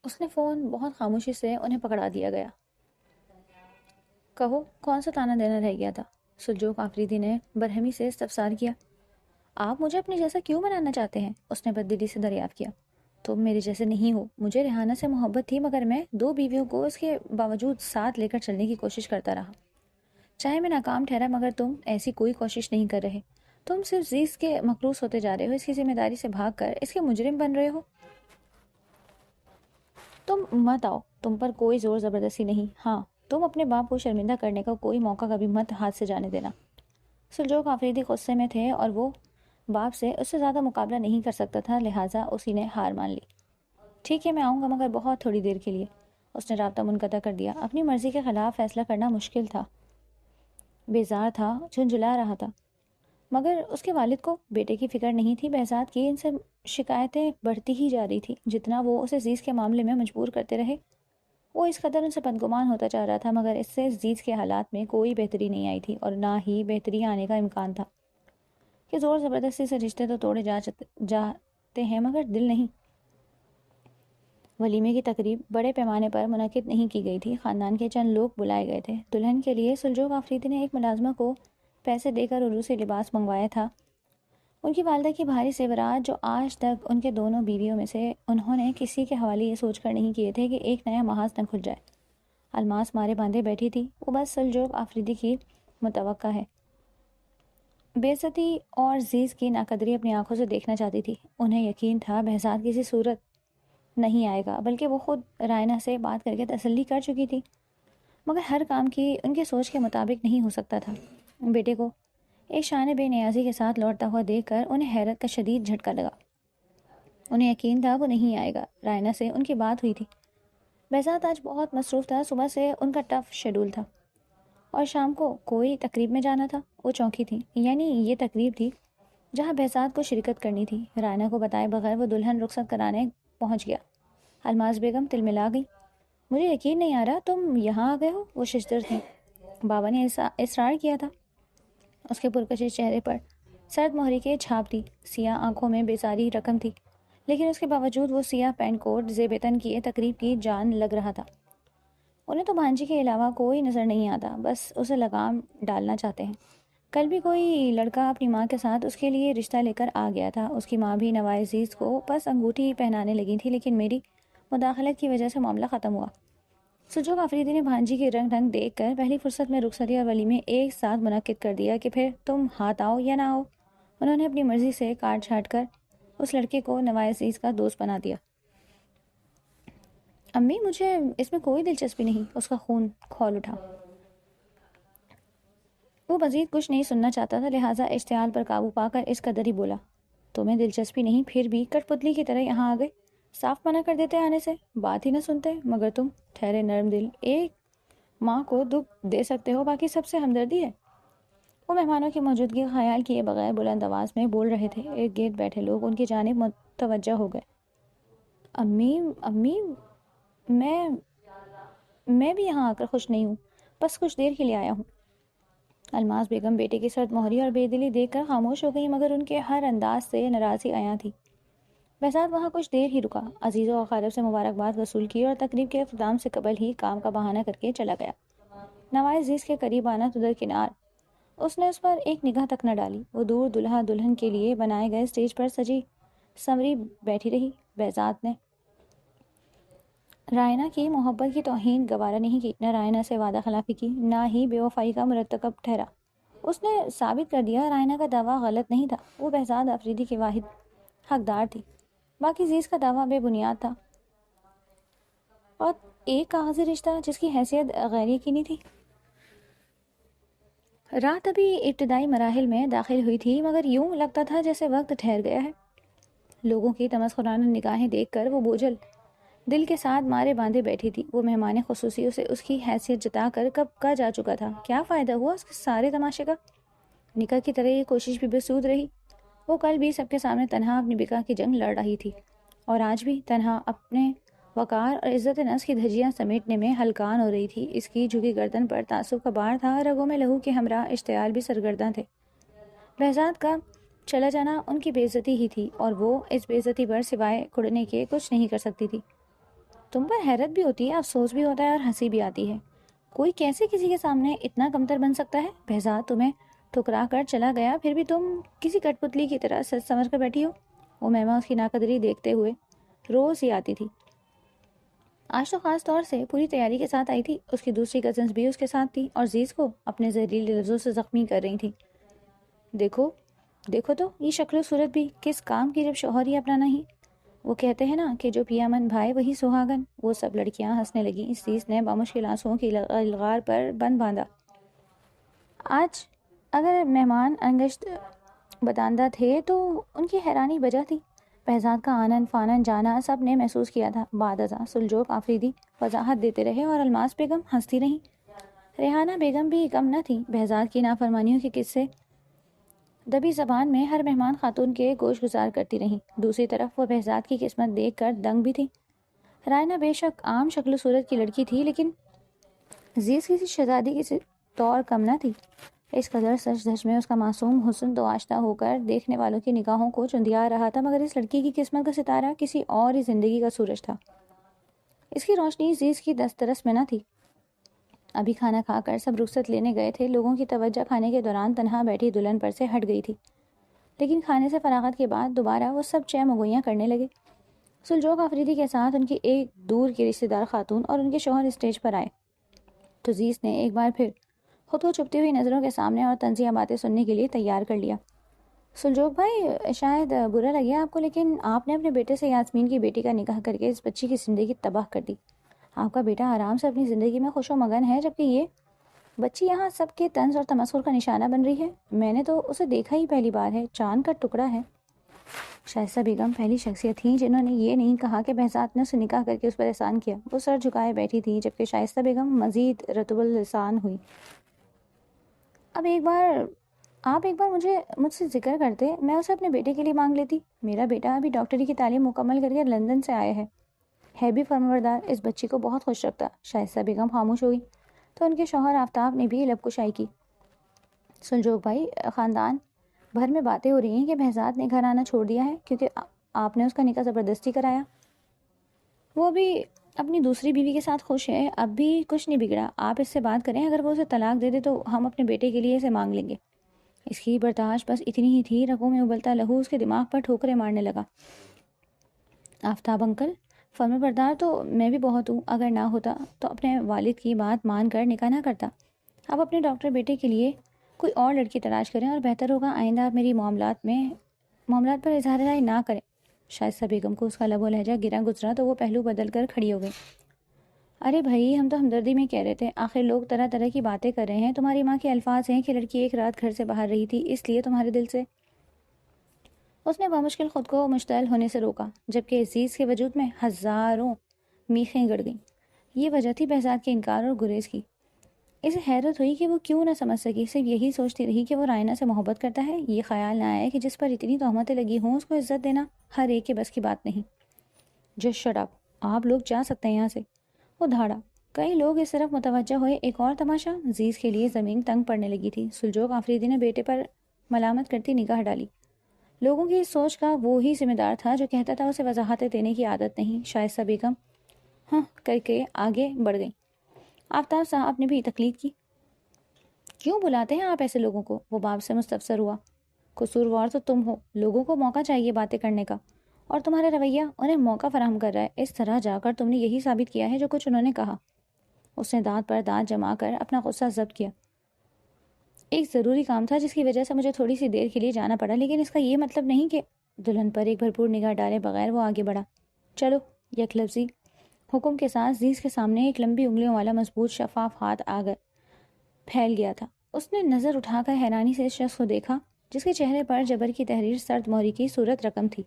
اس نے فون بہت خاموشی سے انہیں پکڑا دیا گیا۔ کہو کون سا تانا دینا رہ گیا تھا؟ سلجوق آفریدی نے برہمی سے استفسار کیا۔ آپ مجھے اپنے جیسا کیوں بنانا چاہتے ہیں؟ اس نے بددلی سے دریافت کیا۔ تم میرے جیسے نہیں ہو۔ مجھے ریحانہ سے محبت تھی مگر میں 2 بیویوں کو اس کے باوجود ساتھ لے کر چلنے کی کوشش کرتا رہا۔ چاہے میں ناکام ٹھہرا مگر تم ایسی کوئی کوشش نہیں کر رہے۔ تم صرف زیز کے مقروض ہوتے جا رہے ہو، اس کی ذمہ داری سے بھاگ کر اس کے مجرم بن رہے ہو۔ تم مت آؤ، تم پر کوئی زور زبردستی نہیں۔ ہاں، تم اپنے باپ کو شرمندہ کرنے کا کوئی موقع کبھی مت ہاتھ سے جانے دینا۔ سلجوق آفریدی غصے میں تھے اور وہ باپ سے اس سے زیادہ مقابلہ نہیں کر سکتا تھا، لہٰذا اسی نے ہار مان لی۔ ٹھیک ہے، میں آؤں گا مگر بہت تھوڑی دیر کے لیے۔ اس نے رابطہ منقطع کر دیا۔ اپنی مرضی کے خلاف فیصلہ کرنا مشکل تھا، بیزار تھا، جھنجھلا رہا تھا، مگر اس کے والد کو بیٹے کی فکر نہیں تھی۔ بہزاد کی ان سے شکایتیں بڑھتی ہی جا رہی تھی۔ جتنا وہ اسے زیز کے معاملے میں مجبور کرتے رہے، وہ اس قدر ان سے بدگمان ہوتا جا رہا تھا، مگر اس سے زیز کے حالات میں کوئی بہتری نہیں آئی تھی اور نہ ہی بہتری آنے کا امکان تھا۔ کہ زور زبردستی سے رشتے تو توڑے جاتے ہیں مگر دل نہیں۔ ولیمے کی تقریب بڑے پیمانے پر منعقد نہیں کی گئی تھی۔ خاندان کے چند لوگ بلائے گئے تھے۔ دلہن کے لیے سلجوق آفریدی نے ایک ملازمہ کو پیسے دے کر عروسی لباس منگوایا تھا۔ ان کی والدہ کی بھاری زیورات جو آج تک ان کے دونوں بیویوں میں سے انہوں نے کسی کے حوالے یہ سوچ کر نہیں کیے تھے کہ ایک نیا محاذ نہ کھل جائے۔ الماس مارے باندھے بیٹھی تھی، وہ بس سلجوق آفریدی کی متوقع ہے۔ بے عزتی اور زیز کی ناقدری اپنی آنکھوں سے دیکھنا چاہتی تھی۔ انہیں یقین تھا بہزاد کسی صورت نہیں آئے گا، بلکہ وہ خود رائنا سے بات کر کے تسلی کر چکی تھی، مگر ہر کام کی ان کے سوچ کے مطابق نہیں ہو سکتا تھا۔ بیٹے کو ایک شان بے نیازی کے ساتھ لوٹتا ہوا دیکھ کر انہیں حیرت کا شدید جھٹکا لگا۔ انہیں یقین تھا وہ نہیں آئے گا۔ رائنا سے ان کی بات ہوئی تھی۔ بہزاد آج بہت مصروف تھا، صبح سے ان کا ٹف شیڈول تھا اور شام کو کوئی تقریب میں جانا تھا۔ وہ چونکی تھی، یعنی یہ تقریب تھی جہاں بہزاد کو شرکت کرنی تھی۔ رائنا کو بتائے بغیر وہ دلہن رخصت کرانے پہنچ گیا۔ الماس بیگم تلملا گئی۔ مجھے یقین نہیں آ رہا تم یہاں آ گئے ہو۔ وہ ششدر تھیں۔ بابا نے اصرار کیا تھا۔ اس کے پرکشش چہرے پر سرد مہری کے چھاپ تھی، سیاہ آنکھوں میں بیزاری رقم تھی، لیکن اس کے باوجود وہ سیاہ پینٹ کوٹ زیب تن کیے تقریب کی جان لگ رہا تھا۔ انہیں تو بھانجی کے علاوہ کوئی نظر نہیں آتا، بس اسے لگام ڈالنا چاہتے ہیں۔ کل بھی کوئی لڑکا اپنی ماں کے ساتھ اس کے لیے رشتہ لے کر آ گیا تھا۔ اس کی ماں بھی نوائے عزیز کو بس انگوٹھی پہنانے لگی تھی، لیکن میری مداخلت کی وجہ سے معاملہ ختم ہوا۔ سلجوق آفریدی نے بھانجی کے رنگ ڈھنگ دیکھ کر پہلی فرصت میں رخصتی اور ولیمے ایک ساتھ منعقد کر دیا کہ پھر تم ہاتھ آؤ یا نہ آؤ۔ انہوں نے اپنی مرضی سے کاٹ چھانٹ کر اس لڑکے کو نوائے عزیز کا دوست بنا دیا۔ امی مجھے اس میں کوئی دلچسپی نہیں۔ اس کا خون کھول اٹھا۔ وہ مزید کچھ نہیں سننا چاہتا تھا، لہٰذا اشتعال پر قابو پا کر اس قدر ہی بولا، تمہیں دلچسپی نہیں پھر بھی کٹ پتلی کی طرح یہاں آ گئے؟ صاف منع کر دیتے آنے سے، بات ہی نہ سنتے۔ مگر تم ٹھہرے نرم دل، ایک ماں کو دکھ دے سکتے ہو، باقی سب سے ہمدردی ہے۔ وہ مہمانوں کی موجودگی کا خیال کیے بغیر بلند آواز میں بول رہے تھے۔ ارد گرد بیٹھے لوگ ان کی جانب متوجہ ہو گئے۔ امی میں بھی یہاں آ کر خوش نہیں ہوں، بس کچھ دیر کے لیے آیا ہوں۔ الماس بیگم بیٹے کی سرد مہری اور بے دلی دیکھ کر خاموش ہو گئی، مگر ان کے ہر انداز سے ناراضی عیاں تھی۔ بہزاد وہاں کچھ دیر ہی رکا، عزیز و اقارب سے مبارکباد وصول کی اور تقریب کے اختتام سے قبل ہی کام کا بہانہ کر کے چلا گیا۔ نوائے عزیز کے قریب آنا تو درکنار، اس نے اس پر ایک نگاہ تک نہ ڈالی۔ وہ دور دلہا دلہن کے لیے بنائے گئے اسٹیج پر سجی سنوری بیٹھی رہی۔ بہزاد نے رائنا کی محبت کی توہین گوارا نہیں کی، نہ رائنا سے وعدہ خلافی کی، نہ ہی بے وفائی کا مرتکب ٹھہرا۔ اس نے ثابت کر دیا رائنا کا دعویٰ غلط نہیں تھا، وہ بہزاد آفریدی کی واحد حقدار تھی، باقی زیز کا دعویٰ بے بنیاد تھا اور ایک کاغذی رشتہ جس کی حیثیت غیر یقینی تھی۔ رات ابھی ابتدائی مراحل میں داخل ہوئی تھی، مگر یوں لگتا تھا جیسے وقت ٹھہر گیا ہے۔ لوگوں کی تمسخرانہ نگاہیں دیکھ کر وہ بوجھل دل کے ساتھ مارے باندھے بیٹھی تھی۔ وہ مہمان خصوصی اسے اس کی حیثیت جتا کر کب کا جا چکا تھا۔ کیا فائدہ ہوا اس کے سارے تماشے کا؟ نکاح کی طرح یہ کوشش بھی بے سود رہی۔ وہ کل بھی سب کے سامنے تنہا اپنی بقا کی جنگ لڑ رہی تھی، اور آج بھی تنہا اپنے وقار اور عزت نفس کی دھجیاں سمیٹنے میں ہلکان ہو رہی تھی۔ اس کی جھکی گردن پر تعصب کا بار تھا، رگوں میں لہو کے ہمراہ اشتعال بھی سرگرداں تھے۔ بہزاد کا چلا جانا ان کی بے عزتی ہی تھی، اور وہ اس بے عزتی پر سوائے کڑنے کے کچھ نہیں کر سکتی تھی۔ تم پر حیرت بھی ہوتی ہے، افسوس بھی ہوتا ہے اور ہنسی بھی آتی ہے. کوئی کیسے کسی کے سامنے اتنا کمتر بن سکتا ہے؟ بہزاد تمہیں ٹھکرا کر چلا گیا، پھر بھی تم کسی کٹ پتلی کی طرح سچ سمجھ کر بیٹھی ہو. وہ مہما اس کی ناقدری دیکھتے ہوئے روز ہی آتی تھی. آج تو خاص طور سے پوری تیاری کے ساتھ آئی تھی. اس کی دوسری کزنس بھی اس کے ساتھ تھی اور زیز کو اپنے زہریلے لفظوں سے زخمی کر رہی تھی. دیکھو دیکھو تو یہ شکل و صورت بھی کس کام کی جب شوہر ہی اپنا نہیں. وہ کہتے ہیں نا کہ جو پیا من بھائے وہی سہاگن. وہ سب لڑکیاں ہنسنے لگیں. زیز نے بامشکل آنسوؤں کی الغار پر بند باندھا. آج اگر مہمان انگشت بداندہ تھے تو ان کی حیرانی بجا تھی. بہزاد کا آنن فانن جانا سب نے محسوس کیا تھا. بعد ازاں سلجوق آفریدی وضاحت دیتے رہے اور الماس بیگم ہنستی رہیں. ریحانہ بیگم بھی کم نہ تھی. بہزاد کی نافرمانیوں کے قصے دبی زبان میں ہر مہمان خاتون کے گوش گزار کرتی رہیں. دوسری طرف وہ بہزاد کی قسمت دیکھ کر دنگ بھی تھی. رائنا بے شک عام شکل و صورت کی لڑکی تھی، لیکن زیز کسی شہزادی کی طور کم نہ تھی. اس قدر سچ دھج میں اس کا معصوم حسن تو آشنا ہو کر دیکھنے والوں کی نگاہوں کو چندیا رہا تھا، مگر اس لڑکی کی قسمت کا ستارہ کسی اور ہی زندگی کا سورج تھا. اس کی روشنی زیز کی دسترس میں نہ تھی. ابھی کھانا کھا کر سب رخصت لینے گئے تھے. لوگوں کی توجہ کھانے کے دوران تنہا بیٹھی دلہن پر سے ہٹ گئی تھی، لیکن کھانے سے فراغت کے بعد دوبارہ وہ سب چہ مگویاں کرنے لگے. سلجوق آفریدی کے ساتھ ان کی ایک دور کی رشتہ دار خاتون اور ان کے شوہر اسٹیج پر آئے تو زیز نے ایک بار پھر خود کو چھپتی ہوئی نظروں کے سامنے اور طنزیہ باتیں سننے کے لیے تیار کر لیا. سلجوق بھائی، شاید برا لگے آپ کو، لیکن آپ نے اپنے بیٹے سے یاسمین کی بیٹی کا نکاح کر کے اس بچی کی زندگی تباہ کر دی. آپ کا بیٹا آرام سے اپنی زندگی میں خوش و مگن ہے، جبکہ یہ بچی یہاں سب کے طنز اور تمسخر کا نشانہ بن رہی ہے. میں نے تو اسے دیکھا ہی پہلی بار ہے، چاند کا ٹکڑا ہے. شائستہ بیگم پہلی شخصیت تھیں جنہوں نے یہ نہیں کہا کہ بہزاد نے اسے نکاح کر کے اس پر احسان کیا. وہ سر جھکائے بیٹھی تھی، جبکہ شائستہ بیگم مزید رطب اللسان ہوئی. آپ ایک بار مجھ سے ذکر کرتے، میں اسے اپنے بیٹے کے لیے مانگ لیتی. میرا بیٹا ابھی ڈاکٹری کی تعلیم مکمل کر کے لندن سے آیا ہے بھی فرمانبردار. اس بچی کو بہت خوش رکھتا. شائستہ بیگم خاموش ہوئی تو ان کے شوہر آفتاب نے بھی لب کشائی کی. سلجوق بھائی، خاندان بھر میں باتیں ہو رہی ہیں کہ بہزاد نے گھر آنا چھوڑ دیا ہے کیونکہ آپ نے اس کا نکاح زبردستی کرایا. وہ بھی اپنی دوسری بیوی کے ساتھ خوش ہے، اب بھی کچھ نہیں بگڑا. آپ اس سے بات کریں، اگر وہ اسے طلاق دے دے تو ہم اپنے بیٹے کے لیے اسے مانگ لیں گے. اس کی برداشت بس اتنی ہی تھی. رگوں میں ابلتا لہو اس کے دماغ پر ٹھوکریں مارنے لگا. آفتاب انکل، فرمانبردار تو میں بھی بہت ہوں. اگر نہ ہوتا تو اپنے والد کی بات مان کر نکاح نہ کرتا. آپ اپنے ڈاکٹر بیٹے کے لیے کوئی اور لڑکی تلاش کریں اور بہتر ہوگا آئندہ آپ میری معاملات پر اظہار رائے نہ کریں. شائستہ بیگم کو اس کا لب و لہجہ گرا گزرا تو وہ پہلو بدل کر کھڑی ہو گئی. ارے بھائی، ہم تو ہمدردی میں کہہ رہے تھے. آخر لوگ طرح طرح کی باتیں کر رہے ہیں. تمہاری ماں کے الفاظ ہیں کہ لڑکی ایک رات گھر سے باہر رہی تھی، اس لیے تمہارے دل سے. اس نے بامشکل خود کو مشتعل ہونے سے روکا، جبکہ عزیز کے وجود میں ہزاروں میخیں گڑ گئیں. یہ وجہ تھی بہزاد کے انکار اور گریز کی. اسے حیرت ہوئی کہ وہ کیوں نہ سمجھ سکی. صرف یہی سوچتی رہی کہ وہ رائنا سے محبت کرتا ہے. یہ خیال نہ آیا کہ جس پر اتنی تہمتیں لگی ہوں اس کو عزت دینا ہر ایک کے بس کی بات نہیں. جسٹ شٹ اپ، آپ لوگ جا سکتے ہیں یہاں سے. وہ دھاڑا. کئی لوگ اس طرف متوجہ ہوئے. ایک اور تماشا. زیز کے لیے زمین تنگ پڑنے لگی تھی. سلجوق آفریدی نے بیٹے پر ملامت کرتی نگاہ ڈالی. لوگوں کی اس سوچ کا وہی ذمہ دار تھا جو کہتا تھا اسے وضاحتیں دینے کی عادت نہیں. شائستہ بیگم ہاں کر کے آگے بڑھ گئی. آفتاب صاحب نے بھی تقلید کی. کیوں بلاتے ہیں آپ ایسے لوگوں کو؟ وہ باپ سے مستفسر ہوا. قصوروار تو تم ہو. لوگوں کو موقع چاہیے باتیں کرنے کا، اور تمہارا رویہ انہیں موقع فراہم کر رہا ہے. اس طرح جا کر تم نے یہی ثابت کیا ہے جو کچھ انہوں نے کہا. اس نے دانت پر دانت جما کر اپنا غصہ ضبط کیا. ایک ضروری کام تھا جس کی وجہ سے مجھے تھوڑی سی دیر کے لیے جانا پڑا، لیکن اس کا یہ مطلب نہیں کہ. دلہن پر ایک بھرپور نگاہ ڈالے بغیر وہ آگے بڑھا. چلو. یک لفظی حکم کے ساتھ زیز کے سامنے ایک لمبی انگلیوں والا مضبوط شفاف ہاتھ آگر پھیل گیا تھا. اس نے نظر اٹھا کر حیرانی سے اس شخص کو دیکھا جس کے چہرے پر جبر کی تحریر سرد مہری کی صورت رقم تھی.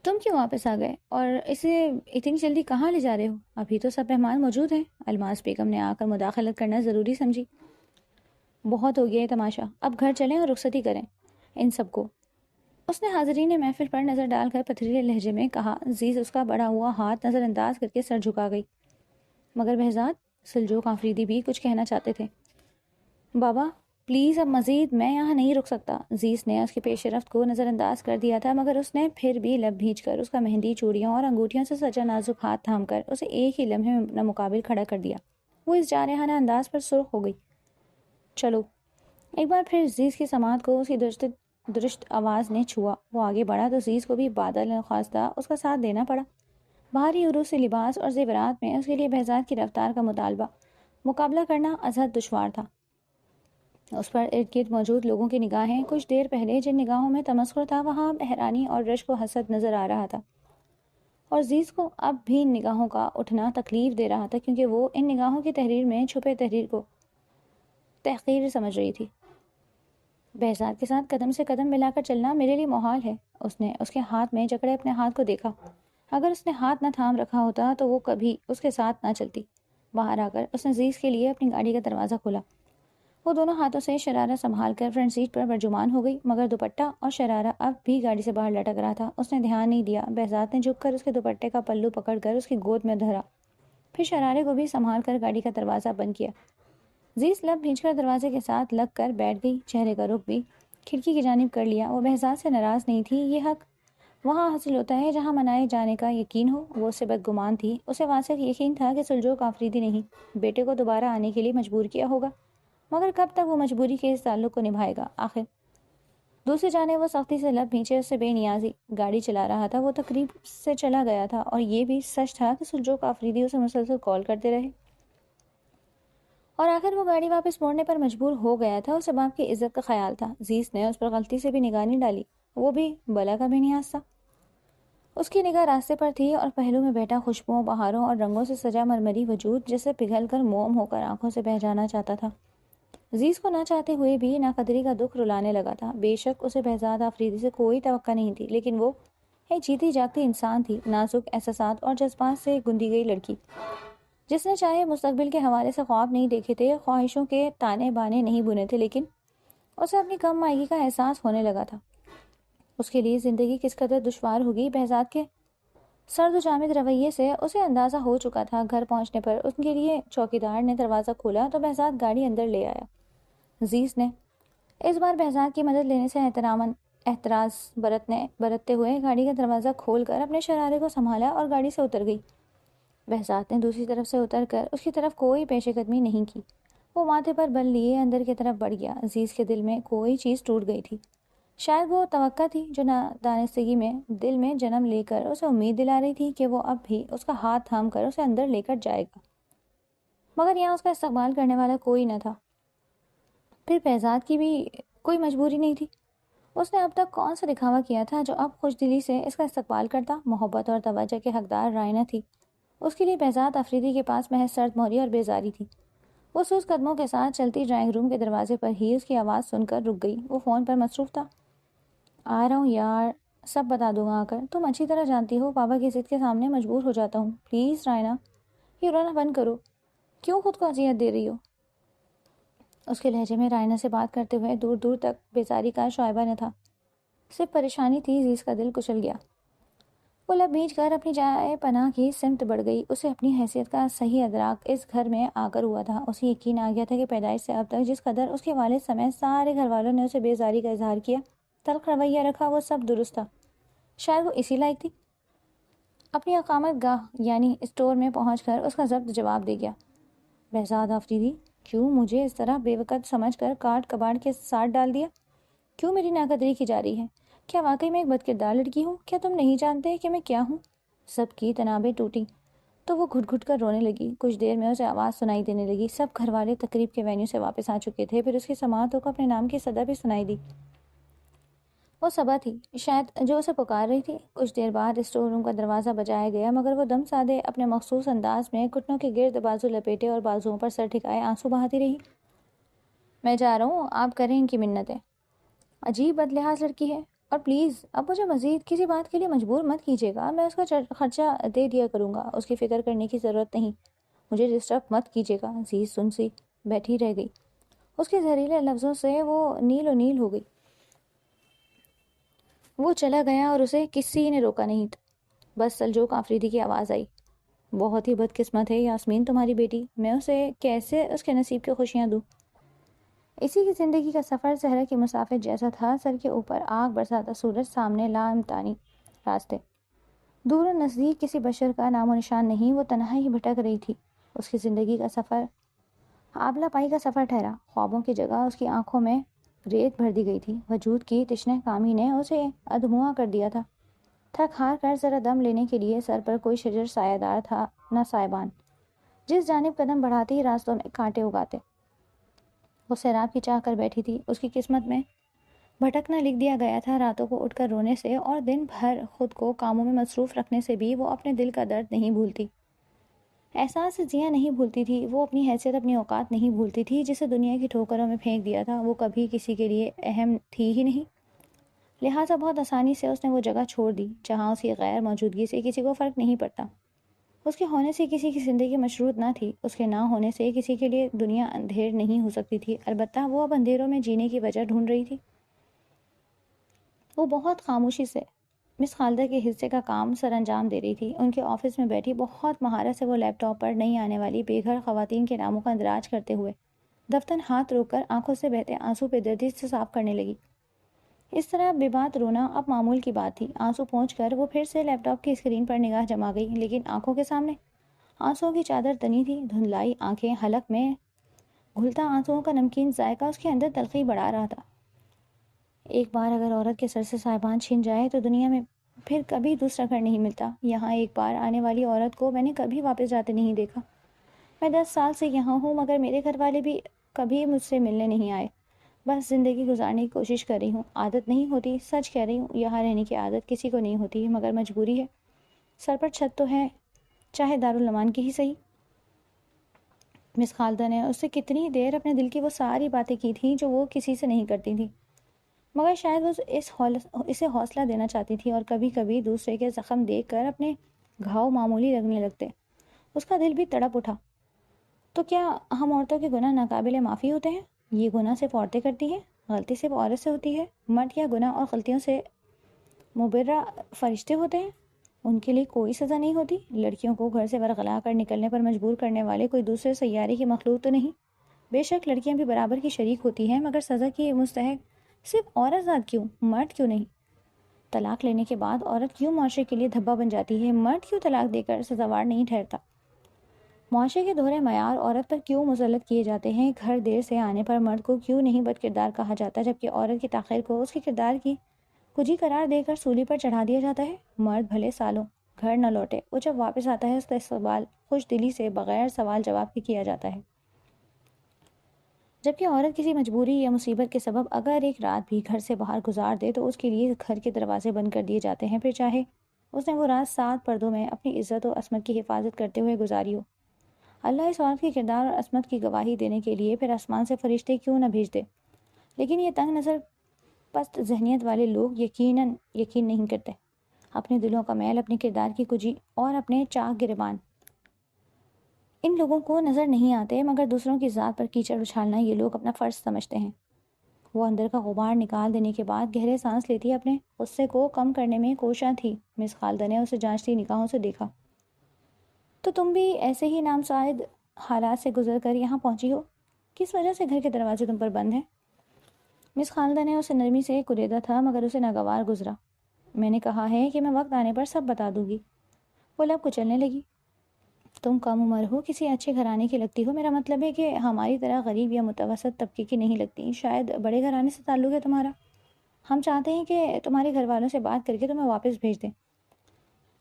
تم کیوں واپس آ گئے اور اسے اتنی جلدی کہاں لے جا رہے ہو؟ ابھی تو سب مہمان موجود ہیں. الماس بیگم نے آ کر مداخلت کرنا ضروری سمجھی. بہت ہو گیا ہے تماشا، اب گھر چلیں اور رخصتی کریں ان سب کو. اس نے حاضرین محفل پر نظر ڈال کر پتھریلے لہجے میں کہا. زیز اس کا بڑا ہوا ہاتھ نظر انداز کر کے سر جھکا گئی. مگر بہزاد، سلجوق آفریدی بھی کچھ کہنا چاہتے تھے. بابا پلیز اب مزید میں یہاں نہیں رک سکتا۔ عزیز نے اس کی پیش رفت کو نظر انداز کر دیا تھا، مگر اس نے پھر بھی لب بھیج کر اس کا مہندی، چوڑیوں اور انگوٹھیوں سے سجا نازک ہاتھ تھام کر اسے ایک ہی لمحے میں اپنا مقابل کھڑا کر دیا۔ وہ اس جارحانہ انداز پر سرخ ہو گئی۔ چلو۔ ایک بار پھر عزیز کی سماعت کو اس کی درشت آواز نے چھوا۔ وہ آگے بڑھا تو عزیز کو بھی بادل نخواستہ اس کا ساتھ دینا پڑا۔ بھاری عروسی لباس اور زیورات میں اس کے لیے بہزاد کی رفتار کا مقابلہ کرنا ازحد دشوار تھا۔ اس پر ارد گرد موجود لوگوں کی نگاہیں کچھ دیر پہلے جن نگاہوں میں تمسخر تھا، وہاں حیرانی اور رشک و حسد نظر آ رہا تھا، اور عزیز کو اب بھی ان نگاہوں کا اٹھنا تکلیف دے رہا تھا، کیونکہ وہ ان نگاہوں کی تحریر میں چھپے تحریر کو تحقیر سمجھ رہی تھی۔ بہزاد کے ساتھ قدم سے قدم ملا کر چلنا میرے لیے محال ہے۔ اس نے اس کے ہاتھ میں جکڑے اپنے ہاتھ کو دیکھا۔ اگر اس نے ہاتھ نہ تھام رکھا ہوتا تو وہ کبھی اس کے ساتھ نہ چلتی۔ باہر آ کر اس نے عزیز کے لیے اپنی گاڑی کا دروازہ کھولا۔ وہ دونوں ہاتھوں سے شرارہ سنبھال کر فرنٹ سیٹ پر برجمان ہو گئی، مگر دوپٹہ اور شرارہ اب بھی گاڑی سے باہر لٹک رہا تھا۔ اس نے دھیان نہیں دیا۔ بہزاد نے جھک کر اس کے دوپٹے کا پلو پکڑ کر اس کی گود میں دھرا، پھر شرارے کو بھی سنبھال کر گاڑی کا دروازہ بند کیا۔ عزیز لب بھیج کر دروازے کے ساتھ لگ کر بیٹھ گئی، چہرے کا رخ بھی کھڑکی کی جانب کر لیا۔ وہ بہزاد سے ناراض نہیں تھی، یہ حق وہاں حاصل ہوتا ہے جہاں منائے جانے کا یقین ہو۔ وہ اس سے بدگمان تھی، اسے واثق یقین تھا کہ سلجوق آفریدی نہیں بیٹے کو دوبارہ آنے کے لیے مجبور کیا ہوگا، مگر کب تک وہ مجبوری کے اس تعلق کو نبھائے گا آخر؟ دوسری جانب وہ سختی سے لب بھیجے اس سے بے نیازی گاڑی چلا رہا تھا۔ وہ تقریب سے چلا گیا تھا، اور یہ بھی سچ تھا کہ سلجوق آفریدی اسے مسلسل کال کرتے رہے، اور آخر وہ گاڑی واپس موڑنے پر مجبور ہو گیا تھا۔ اسے باپ کی عزت کا خیال تھا۔ عزیز نے اس پر غلطی سے بھی نگاہ نہیں ڈالی، وہ بھی بلا کا بے نیاز تھا۔ اس کی نگاہ راستے پر تھی، اور پہلو میں بیٹھا خوشبوؤں، بہاروں اور رنگوں سے سجا مرمری وجود جسے پگھل کر موم ہو کر آنکھوں سے بہہ جانا چاہتا تھا۔ عزیز کو نہ چاہتے ہوئے بھی ناقدری کا دکھ رلانے لگا تھا۔ بے شک اسے بہزاد آفریدی سے کوئی توقع نہیں تھی، لیکن وہ ایک جیتی جاگتی انسان تھی، نازک احساسات اور جذبات سے گندی گئی لڑکی، جس نے چاہے مستقبل کے حوالے سے خواب نہیں دیکھے تھے، خواہشوں کے تانے بانے نہیں بنے تھے، لیکن اسے اپنی کم مائگی کا احساس ہونے لگا تھا۔ اس کے لیے زندگی کس قدر دشوار ہوگی، بہزاد کے سرد و جامد رویے سے اسے اندازہ ہو چکا تھا۔ گھر پہنچنے پر ان کے لیے چوکیدار نے دروازہ کھولا تو بہزاد گاڑی اندر لے آیا۔ عزیز نے اس بار بہزاد کی مدد لینے سے احتراز برتتے ہوئے گاڑی کا دروازہ کھول کر اپنے شرارے کو سنبھالا اور گاڑی سے اتر گئی۔ بہزاد نے دوسری طرف سے اتر کر اس کی طرف کوئی پیش قدمی نہیں کی۔ وہ ماتھے پر بل لیے اندر کی طرف بڑھ گیا۔ عزیز کے دل میں کوئی چیز ٹوٹ گئی تھی، شاید وہ توقع تھی جو نادانستگی میں دل میں جنم لے کر اسے امید دلا رہی تھی کہ وہ اب بھی اس کا ہاتھ تھام کر اسے اندر لے کر جائے گا، مگر یہاں اس کا استقبال کرنے والا کوئی نہ تھا۔ پھر بہزاد کی بھی کوئی مجبوری نہیں تھی۔ اس نے اب تک کون سا دکھاوا کیا تھا جو اب خوش دلی سے اس کا استقبال کرتا؟ محبت اور توجہ کے حقدار رائنا تھی۔ اس کے لیے بہزاد آفریدی کے پاس محض سرد موری اور بیزاری تھی۔ وہ سوز قدموں کے ساتھ چلتی ڈرائنگ روم کے دروازے پر ہی اس کی آواز سن کر رک گئی۔ وہ فون پر مصروف تھا۔ آ رہا ہوں یار، سب بتا دوں گا آ کر۔ تم اچھی طرح جانتی ہو پاپا کی ضد کے سامنے مجبور ہو جاتا ہوں۔ پلیز رائنا، یہ رونا بند کرو، کیوں خود کو اذیت دے رہی ہو؟ اس کے لہجے میں رائنا سے بات کرتے ہوئے دور دور تک بیزاری کا شائبہ نہ تھا، صرف پریشانی تھی۔ عزیز کا دل کچل گیا۔ وہ لب بھیج کر اپنی جائے پناہ کی سمت بڑھ گئی۔ اسے اپنی حیثیت کا صحیح ادراک اس گھر میں آ کر ہوا تھا۔ اسے یقین آ گیا تھا کہ پیدائش سے اب تک جس قدر اس کے والد سمیت سارے گھر والوں نے اسے بیزاری کا اظہار کیا، تلخ رویہ رکھا، وہ سب درست تھا۔ شاید وہ اسی لائق تھی۔ اپنی اقامت گاہ یعنی اسٹور میں پہنچ کر اس کا ضبط جواب دے گیا۔ بہزاد آفریدی، کیوں مجھے اس طرح بے وقت سمجھ کر کاٹ کباڑ کے ساتھ ڈال دیا؟ کیوں میری ناقدری کی جا رہی ہے؟ کیا واقعی میں ایک بدکردار لڑکی ہوں؟ کیا تم نہیں جانتے کہ میں کیا ہوں؟ سب کی تنابیں ٹوٹی تو وہ گھٹ گھٹ کر رونے لگی۔ کچھ دیر میں اسے آواز سنائی دینے لگی۔ سب گھر والے تقریب کے وینیو سے واپس آ چکے تھے۔ پھر اس کی سماعتوں کو اپنے نام کی صدا بھی سنائی دی۔ وہ صبا تھی شاید جو اسے پکار رہی تھی۔ کچھ دیر بعد اسٹور روم کا دروازہ بجایا گیا، مگر وہ دم سادے اپنے مخصوص انداز میں گھٹنوں کے گرد بازو لپیٹے اور بازوؤں پر سر ٹھکائے آنسو بہاتی رہی۔ میں جا رہا ہوں، آپ کریں ان کی منتیں۔ عجیب بدلحاظ لڑکی ہے، اور پلیز اب مجھے مزید کسی بات کے لیے مجبور مت کیجیے گا۔ میں اس کا خرچہ دے دیا کروں گا، اس کی فکر کرنے کی ضرورت نہیں۔ مجھے ڈسٹرب مت کیجیے گا۔ عزیز سن سی بیٹھی رہ گئی۔ اس کے زہریلے لفظوں سے وہ نیل و نیل ہو گئی۔ وہ چلا گیا اور اسے کسی نے روکا نہیں تھا۔ بس سلجوق آفریدی کی آواز آئی، بہت ہی بدقسمت ہے یاسمین تمہاری بیٹی، میں اسے کیسے اس کے نصیب کی خوشیاں دوں؟ اسی کی زندگی کا سفر صحرا کے مسافر جیسا تھا، سر کے اوپر آگ برساتا سورج، سامنے لامتانی راستے، دور و نزدیک کسی بشر کا نام و نشان نہیں، وہ تنہا ہی بھٹک رہی تھی۔ اس کی زندگی کا سفر آبلا پائی کا سفر ٹھہرا، خوابوں کی جگہ اس کی آنکھوں میں ریت بھر دی گئی تھی، وجود کی تشنہ کامی نے اسے ادھموا کر دیا تھا۔ تھک ہار کر ذرا دم لینے کے لیے سر پر کوئی شجر سایہ دار تھا نہ سائبان، جس جانب قدم بڑھاتے ہی راستوں میں کانٹے اگاتے۔ وہ سیراب کی چاہ کر بیٹھی تھی، اس کی قسمت میں بھٹکنا لکھ دیا گیا تھا، راتوں کو اٹھ کر رونے سے اور دن بھر خود کو کاموں میں مصروف رکھنے سے بھی وہ اپنے دل کا درد نہیں بھولتی، احساس زیاں نہیں بھولتی تھی، وہ اپنی حیثیت اپنی اوقات نہیں بھولتی تھی، جسے دنیا کی ٹھوکروں میں پھینک دیا تھا وہ کبھی کسی کے لیے اہم تھی ہی نہیں، لہٰذا بہت آسانی سے اس نے وہ جگہ چھوڑ دی جہاں اس کی غیر موجودگی سے کسی کو فرق نہیں پڑتا۔ اس کے ہونے سے کسی کی زندگی مشروط نہ تھی، اس کے نہ ہونے سے کسی کے لیے دنیا اندھیر نہیں ہو سکتی تھی، البتہ وہ اب اندھیروں میں جینے کی وجہ ڈھونڈ رہی تھی۔ وہ بہت خاموشی سے مس خالدہ کے حصے کا کام سر انجام دے رہی تھی، ان کے آفس میں بیٹھی بہت مہارت سے وہ لیپ ٹاپ پر نہیں آنے والی بے گھر خواتین کے ناموں کا اندراج کرتے ہوئے دفتر ہاتھ روک کر آنکھوں سے بہتے آنسو پہ دردی سے صاف کرنے لگی۔ اس طرح بے بات رونا اب معمول کی بات تھی، آنسو پہنچ کر وہ پھر سے لیپ ٹاپ کی اسکرین پر نگاہ جما گئی، لیکن آنکھوں کے سامنے آنسوؤں کی چادر تنی تھی، دھندلائی آنکھیں، حلق میں گھلتا آنسوؤں کا نمکین ذائقہ اس کے اندر تلخی بڑھا رہا تھا۔ ایک بار اگر عورت کے سر سے سائبان چھن جائے تو دنیا میں پھر کبھی دوسرا گھر نہیں ملتا۔ یہاں ایک بار آنے والی عورت کو میں نے کبھی واپس جاتے نہیں دیکھا۔ میں 10 سال سے یہاں ہوں، مگر میرے گھر والے بھی کبھی مجھ سے ملنے نہیں آئے، بس زندگی گزارنے کی کوشش کر رہی ہوں۔ عادت نہیں ہوتی، سچ کہہ رہی ہوں، یہاں رہنے کی عادت کسی کو نہیں ہوتی، مگر مجبوری ہے۔ سر پر چھت تو ہے، چاہے دارالامان کی ہی صحیح۔ مس خالدہ نے اس سے کتنی دیر اپنے دل کی وہ ساری باتیں کی تھیں جو وہ کسی سے نہیں کرتی تھی، مگر شاید وہ اسے حوصلہ دینا چاہتی تھی، اور کبھی کبھی دوسرے کے زخم دیکھ کر اپنے گھاؤ معمولی لگنے لگتے۔ اس کا دل بھی تڑپ اٹھا۔ تو کیا ہم عورتوں کے گناہ ناقابل معافی ہوتے ہیں؟ یہ گناہ صرف عورتیں کرتی ہیں؟ غلطی صرف عورت سے ہوتی ہے؟ مرد یا گناہ اور غلطیوں سے مبرہ فرشتے ہوتے ہیں؟ ان کے لیے کوئی سزا نہیں ہوتی؟ لڑکیوں کو گھر سے ورغلا کر نکلنے پر مجبور کرنے والے کوئی دوسرے سیارے کی مخلوق تو نہیں؟ بے شک لڑکیاں بھی برابر کی شریک ہوتی ہیں، مگر سزا کی مستحق صرف عورت ذات کیوں، مرد کیوں نہیں؟ طلاق لینے کے بعد عورت کیوں معاشرے کے لیے دھبا بن جاتی ہے؟ مرد کیوں طلاق دے کر سزاوار نہیں ٹھہرتا؟ معاشرے کے دوہرے معیار عورت پر کیوں مسلط کیے جاتے ہیں؟ گھر دیر سے آنے پر مرد کو کیوں نہیں بد کردار کہا جاتا، جبکہ عورت کی تاخیر کو اس کے کردار کی کجی قرار دے کر سولی پر چڑھا دیا جاتا ہے؟ مرد بھلے سالوں گھر نہ لوٹے، وہ جب واپس آتا ہے اس کا استقبال خوش دلی سے بغیر سوال جواب کے کیا جاتا ہے، جبکہ عورت کسی مجبوری یا مصیبت کے سبب اگر ایک رات بھی گھر سے باہر گزار دے تو اس کے لیے گھر کے دروازے بند کر دیے جاتے ہیں، پھر چاہے اس نے وہ رات 7 پردوں میں اپنی عزت و عصمت کی حفاظت کرتے ہوئے گزاری ہو۔ اللہ اس عورت کے کردار اور عصمت کی گواہی دینے کے لیے پھر آسمان سے فرشتے کیوں نہ بھیج دے؟ لیکن یہ تنگ نظر پست ذہنیت والے لوگ یقین نہیں کرتے۔ اپنے دلوں کا میل، اپنے کردار کی کجی اور اپنے چاک گریبان ان لوگوں کو نظر نہیں آتے، مگر دوسروں کی ذات پر کیچڑ اچھالنا یہ لوگ اپنا فرض سمجھتے ہیں۔ وہ اندر کا غبار نکال دینے کے بعد گہرے سانس لیتی اپنے غصے کو کم کرنے میں کوشاں تھی۔ مس خالدہ نے اسے جانچتی نگاہوں سے دیکھا۔ تو تم بھی ایسے ہی نامساعد حالات سے گزر کر یہاں پہنچی ہو؟ کس وجہ سے گھر کے دروازے تم پر بند ہیں؟ مس خالدہ نے اسے نرمی سے کریدا تھا، مگر اسے ناگوار گزرا۔ میں نے کہا ہے کہ میں وقت آنے پر سب بتا دوں گی۔ وہ لب کچلنے لگی۔ تم کم عمر ہو، کسی اچھے گھرانے کی لگتی ہو، میرا مطلب ہے کہ ہماری طرح غریب یا متوسط طبقے کی نہیں لگتی، شاید بڑے گھرانے سے تعلق ہے تمہارا۔ ہم چاہتے ہیں کہ تمہارے گھر والوں سے بات کر کے تمہیں واپس بھیج دیں۔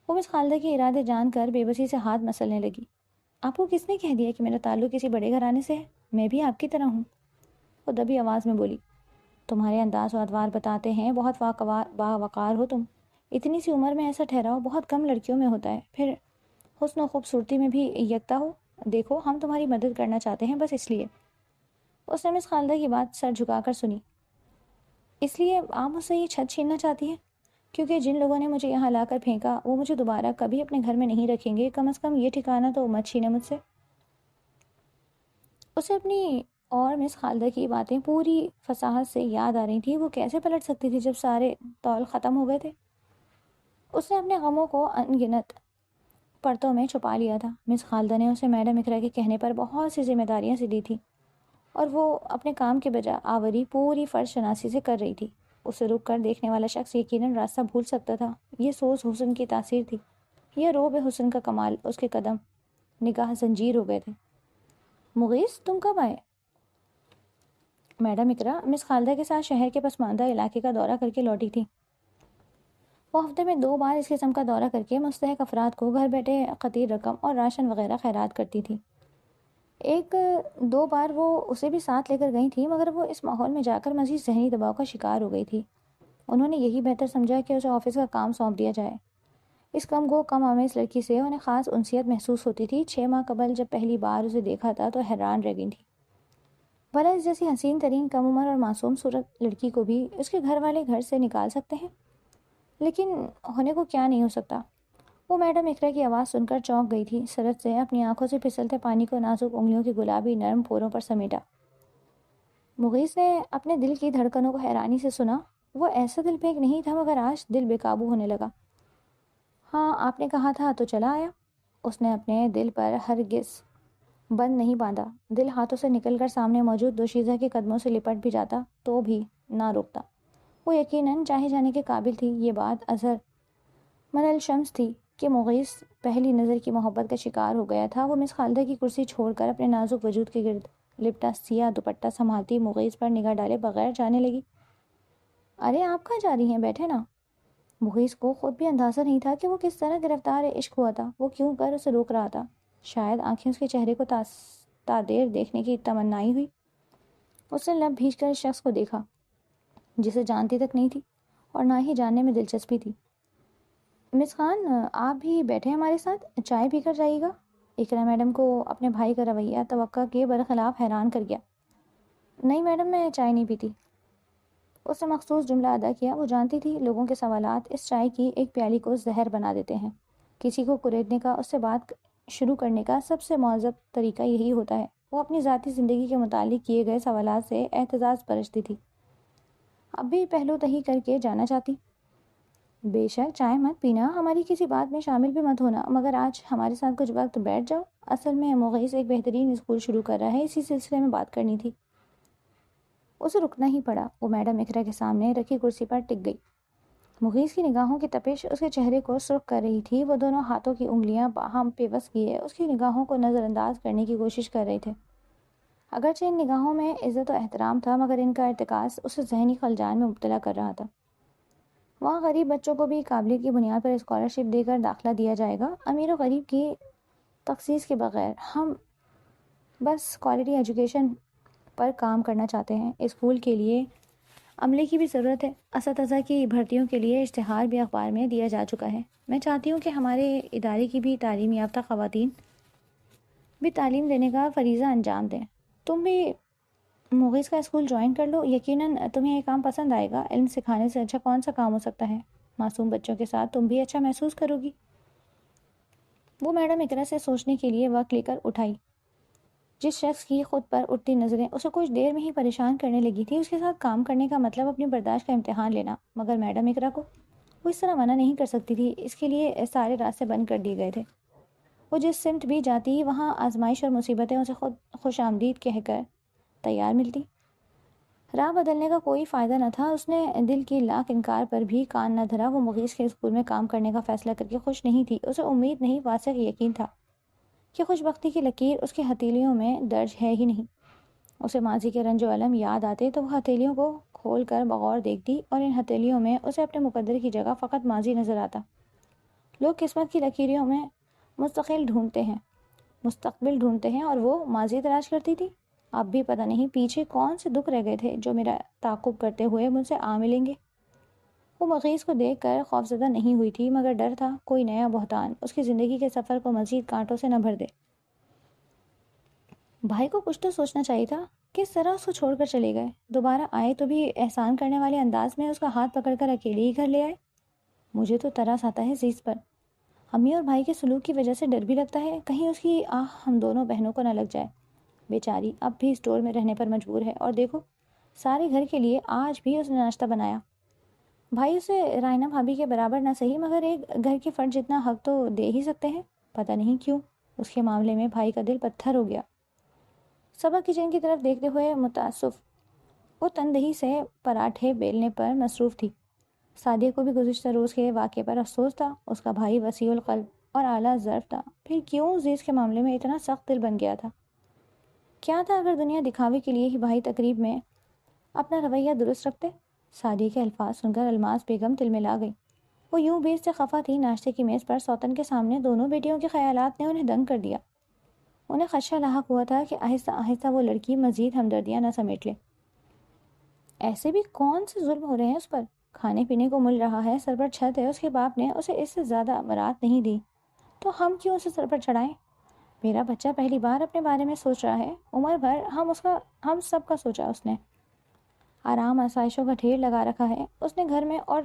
وہ مس خالدہ کے ارادے جان کر بے بسی سے ہاتھ مسلنے لگی۔ آپ کو کس نے کہہ دیا کہ میرا تعلق کسی بڑے گھرانے سے ہے؟ میں بھی آپ کی طرح ہوں۔ وہ دبی آواز میں بولی۔ تمہارے انداز و ادوار بتاتے ہیں بہت باوقار ہو تم۔ اتنی سی عمر میں ایسا ٹھہراؤ بہت کم لڑکیوں میں ہوتا ہے، پھر حسن و خوبصورتی میں بھی یکتا ہو۔ دیکھو ہم تمہاری مدد کرنا چاہتے ہیں، بس اس لیے۔ اس نے مس خالدہ کی بات سر جھکا کر سنی۔ اس لیے آپ مجھ سے یہ چھت چھیننا چاہتی ہیں؟ کیونکہ جن لوگوں نے مجھے یہاں لا کر پھینکا وہ مجھے دوبارہ کبھی اپنے گھر میں نہیں رکھیں گے، کم از کم یہ ٹھکانہ تو مت چھینے مجھ سے۔ اسے اپنی اور مس خالدہ کی باتیں پوری فصاحت سے یاد آ رہی تھی۔ وہ کیسے پلٹ سکتی تھی جب سارے طول ختم ہو گئے تھے؟ اس نے اپنے غموں کو انگنت پرتوں میں چھپا لیا تھا۔ مس خالدہ نے اسے میڈم اقرا کے کہنے پر بہت سی ذمہ داریاں سے دی تھی۔ اور وہ اپنے کام کے بجا آوری پوری فرض شناسی سے کر رہی تھی۔ اسے رک کر دیکھنے والا شخص یقیناً راستہ بھول سکتا تھا۔ یہ سوز حسن کی تاثیر تھی، یہ روب حسن کا کمال۔ اس کے قدم نگاہ زنجیر ہو گئے تھے۔ مغیث، تم کب آئے؟ میڈم اقرا مس خالدہ کے ساتھ شہر کے پسماندہ علاقے کا دورہ کر کے لوٹی تھی۔ وہ ہفتے میں 2 بار اس قسم کا دورہ کر کے مستحق افراد کو گھر بیٹھے قطیر رقم اور راشن وغیرہ خیرات کرتی تھی۔ 1-2 بار وہ اسے بھی ساتھ لے کر گئی تھی، مگر وہ اس ماحول میں جا کر مزید ذہنی دباؤ کا شکار ہو گئی تھی۔ انہوں نے یہی بہتر سمجھا کہ اسے آفس کا کام سونپ دیا جائے۔ اس کم گو کم آمیز لڑکی سے انہیں خاص انسیت محسوس ہوتی تھی۔ 6 ماہ قبل جب پہلی بار اسے دیکھا تھا تو حیران رہ گئی تھی۔ بھلا اس جیسی حسین ترین کم عمر اور معصوم صورت لڑکی کو بھی اس کے گھر والے گھر سے نکال سکتے ہیں؟ لیکن ہونے کو کیا نہیں ہو سکتا؟ وہ میڈم اقرا کی آواز سن کر چونک گئی تھی۔ سرت سے اپنی آنکھوں سے پھسلتے پانی کو نازک انگلیوں کی گلابی نرم پھولوں پر سمیٹا۔ مغیث نے اپنے دل کی دھڑکنوں کو حیرانی سے سنا۔ وہ ایسا دل پھینک نہیں تھا، مگر آج دل بے قابو ہونے لگا۔ ہاں، آپ نے کہا تھا تو چلا آیا۔ اس نے اپنے دل پر ہرگز بند نہیں باندھا۔ دل ہاتھوں سے نکل کر سامنے موجود دوشیزہ کے قدموں سے لپٹ بھی جاتا تو بھی نہ روکتا۔ وہ یقیناً چاہے جانے کے قابل تھی۔ یہ بات اظہر من الشمس تھی کہ مغیث پہلی نظر کی محبت کا شکار ہو گیا تھا۔ وہ مس خالدہ کی کرسی چھوڑ کر اپنے نازک وجود کے گرد لپٹا سیاہ دوپٹہ سنبھالتی مغیث پر نگاہ ڈالے بغیر جانے لگی۔ ارے آپ کہاں جا رہی ہیں؟ بیٹھے نا۔ مغیث کو خود بھی اندازہ نہیں تھا کہ وہ کس طرح گرفتار عشق ہوا تھا۔ وہ کیوں کر اسے روک رہا تھا؟ شاید آنکھیں اس کے چہرے کو تادیر دیکھنے کی تمنائی ہوئی۔ اس نے لب بھیج کر اس شخص کو دیکھا جسے جانتی تک نہیں تھی اور نہ ہی جاننے میں دلچسپی تھی۔ مس خان، آپ بھی بیٹھے ہمارے ساتھ، چائے پی کر جائیے گا؟ اقرا میڈم کو اپنے بھائی کا رویہ توقع کے برخلاف حیران کر گیا۔ نہیں میڈم، میں چائے نہیں پیتی۔ اس نے مخصوص جملہ ادا کیا۔ وہ جانتی تھی لوگوں کے سوالات اس چائے کی ایک پیالی کو زہر بنا دیتے ہیں۔ کسی کو کریدنے کا، اس سے بات شروع کرنے کا سب سے معذب طریقہ یہی ہوتا ہے۔ وہ اپنی ذاتی زندگی کے متعلق کیے گئے سوالات سے احتجاج برتتی تھی۔ اب بھی پہلو تہی کر کے جانا چاہتی۔ بے شک، چائے مت پینا، ہماری کسی بات میں شامل بھی مت ہونا، مگر آج ہمارے ساتھ کچھ وقت بیٹھ جاؤ۔ اصل میں مغیث ایک بہترین اسکول شروع کر رہا ہے، اسی سلسلے میں بات کرنی تھی۔ اسے رکنا ہی پڑا۔ وہ میڈم اقرا کے سامنے رکھی کرسی پر ٹک گئی۔ مغیث کی نگاہوں کی تپش اس کے چہرے کو سرخ کر رہی تھی۔ وہ دونوں ہاتھوں کی انگلیاں باہم پیوست کیے اس کی نگاہوں کو نظر انداز کرنے کی کوشش کر رہے تھے۔ اگرچہ ان نگاہوں میں عزت و احترام تھا، مگر ان کا ارتکاز اسے ذہنی خلجان میں مبتلا کر رہا تھا۔ وہاں غریب بچوں کو بھی قابلیت کی بنیاد پر اسکالرشپ دے کر داخلہ دیا جائے گا۔ امیر و غریب کی تخصیص کے بغیر ہم بس کوالٹی ایجوکیشن پر کام کرنا چاہتے ہیں۔ اسکول کے لیے عملے کی بھی ضرورت ہے۔ اساتذہ کی بھرتیوں کے لیے اشتہار بھی اخبار میں دیا جا چکا ہے۔ میں چاہتی ہوں کہ ہمارے ادارے کی بھی تعلیم یافتہ خواتین بھی تعلیم دینے کا فریضہ انجام دیں۔ تم بھی مغیث کا اسکول جوائن کر لو، یقیناً تمہیں یہ کام پسند آئے گا۔ علم سکھانے سے اچھا کون سا کام ہو سکتا ہے؟ معصوم بچوں کے ساتھ تم بھی اچھا محسوس کرو گی۔ وہ میڈم اقرا سے سوچنے کے لیے وقت لے کر اٹھائی۔ جس شخص کی خود پر اٹھتی نظریں اسے کچھ دیر میں ہی پریشان کرنے لگی تھی، اس کے ساتھ کام کرنے کا مطلب اپنی برداشت کا امتحان لینا۔ مگر میڈم اقرا کو وہ اس طرح منع نہیں کر سکتی تھی، اس کے لیے سارے راستے بند کر دیے گئے تھے۔ وہ جس سمت بھی جاتی وہاں آزمائش اور مصیبتیں اسے خود خوش آمدید کہہ کر تیار ملتی۔ راہ بدلنے کا کوئی فائدہ نہ تھا۔ اس نے دل کی لاکھ انکار پر بھی کان نہ دھرا۔ وہ مغیث کے اسکول میں کام کرنے کا فیصلہ کر کے خوش نہیں تھی۔ اسے امید نہیں، واثق یقین تھا کہ خوش بختی کی لکیر اس کی ہتھیلیوں میں درج ہے ہی نہیں۔ اسے ماضی کے رنج و الم یاد آتے تو وہ ہتھیلیوں کو کھول کر بغور دیکھتی، اور ان ہتھیلیوں میں اسے اپنے مقدر کی جگہ فقط ماضی نظر آتا۔ لوگ قسمت کی لکیروں میں مستقبل ڈھونڈتے ہیں اور وہ ماضی تلاش کرتی تھی۔ اب بھی پتہ نہیں پیچھے کون سے دکھ رہ گئے تھے جو میرا تعاقب کرتے ہوئے مجھ سے آ ملیں گے۔ وہ مغیث کو دیکھ کر خوفزدہ نہیں ہوئی تھی، مگر ڈر تھا کوئی نیا بہتان اس کی زندگی کے سفر کو مزید کانٹوں سے نہ بھر دے۔ بھائی کو کچھ تو سوچنا چاہیے تھا، کس طرح اس کو چھوڑ کر چلے گئے؟ دوبارہ آئے تو بھی احسان کرنے والے انداز میں اس کا ہاتھ پکڑ کر اکیلے ہی گھر لے آئے۔ مجھے تو ترس آتا ہے عزیز پر۔ امی اور بھائی کے سلوک کی وجہ سے ڈر بھی لگتا ہے، کہیں اس کی آہ ہم دونوں بہنوں کو نہ لگ جائے۔ بیچاری اب بھی اسٹور میں رہنے پر مجبور ہے، اور دیکھو سارے گھر کے لیے آج بھی اس نے ناشتہ بنایا۔ بھائی اسے رائنا بھابھی کے برابر نہ صحیح، مگر ایک گھر کے فرد جتنا حق تو دے ہی سکتے ہیں۔ پتہ نہیں کیوں اس کے معاملے میں بھائی کا دل پتھر ہو گیا۔ صبا کچن کی طرف دیکھتے ہوئے متاسف وہ تندہی سے پراٹھے بیلنے پر مصروف تھی۔ سعدیہ کو بھی گزشتہ روز کے واقعے پر افسوس تھا۔ اس کا بھائی وسیع القلب اور اعلیٰ ظرف تھا، پھر کیوں عزیز کے معاملے میں اتنا سخت دل بن گیا تھا؟ کیا تھا اگر دنیا دکھاوے کے لیے ہی بھائی تقریب میں اپنا رویہ درست رکھتے؟ سعدیہ کے الفاظ سن کر الماس بیگم تلملا گئی۔ وہ یوں بے سے خفا تھی، ناشتے کی میز پر سوتن کے سامنے دونوں بیٹیوں کے خیالات نے انہیں دنگ کر دیا۔ انہیں خدشہ لاحق ہوا تھا کہ آہستہ آہستہ وہ لڑکی مزید ہمدردیاں نہ سمیٹ لے۔ ایسے بھی کون سے ظلم ہو رہے ہیں اس پر؟ کھانے پینے کو مل رہا ہے، سر پر چھت ہے، اس کے باپ نے اسے اس سے زیادہ امرات نہیں دی، تو ہم کیوں اسے سر پر چڑھائیں؟ میرا بچہ پہلی بار اپنے بارے میں سوچ رہا ہے، عمر بھر ہم سب کا سوچا اس نے۔ آرام آسائشوں کا ڈھیر لگا رکھا ہے اس نے گھر میں، اور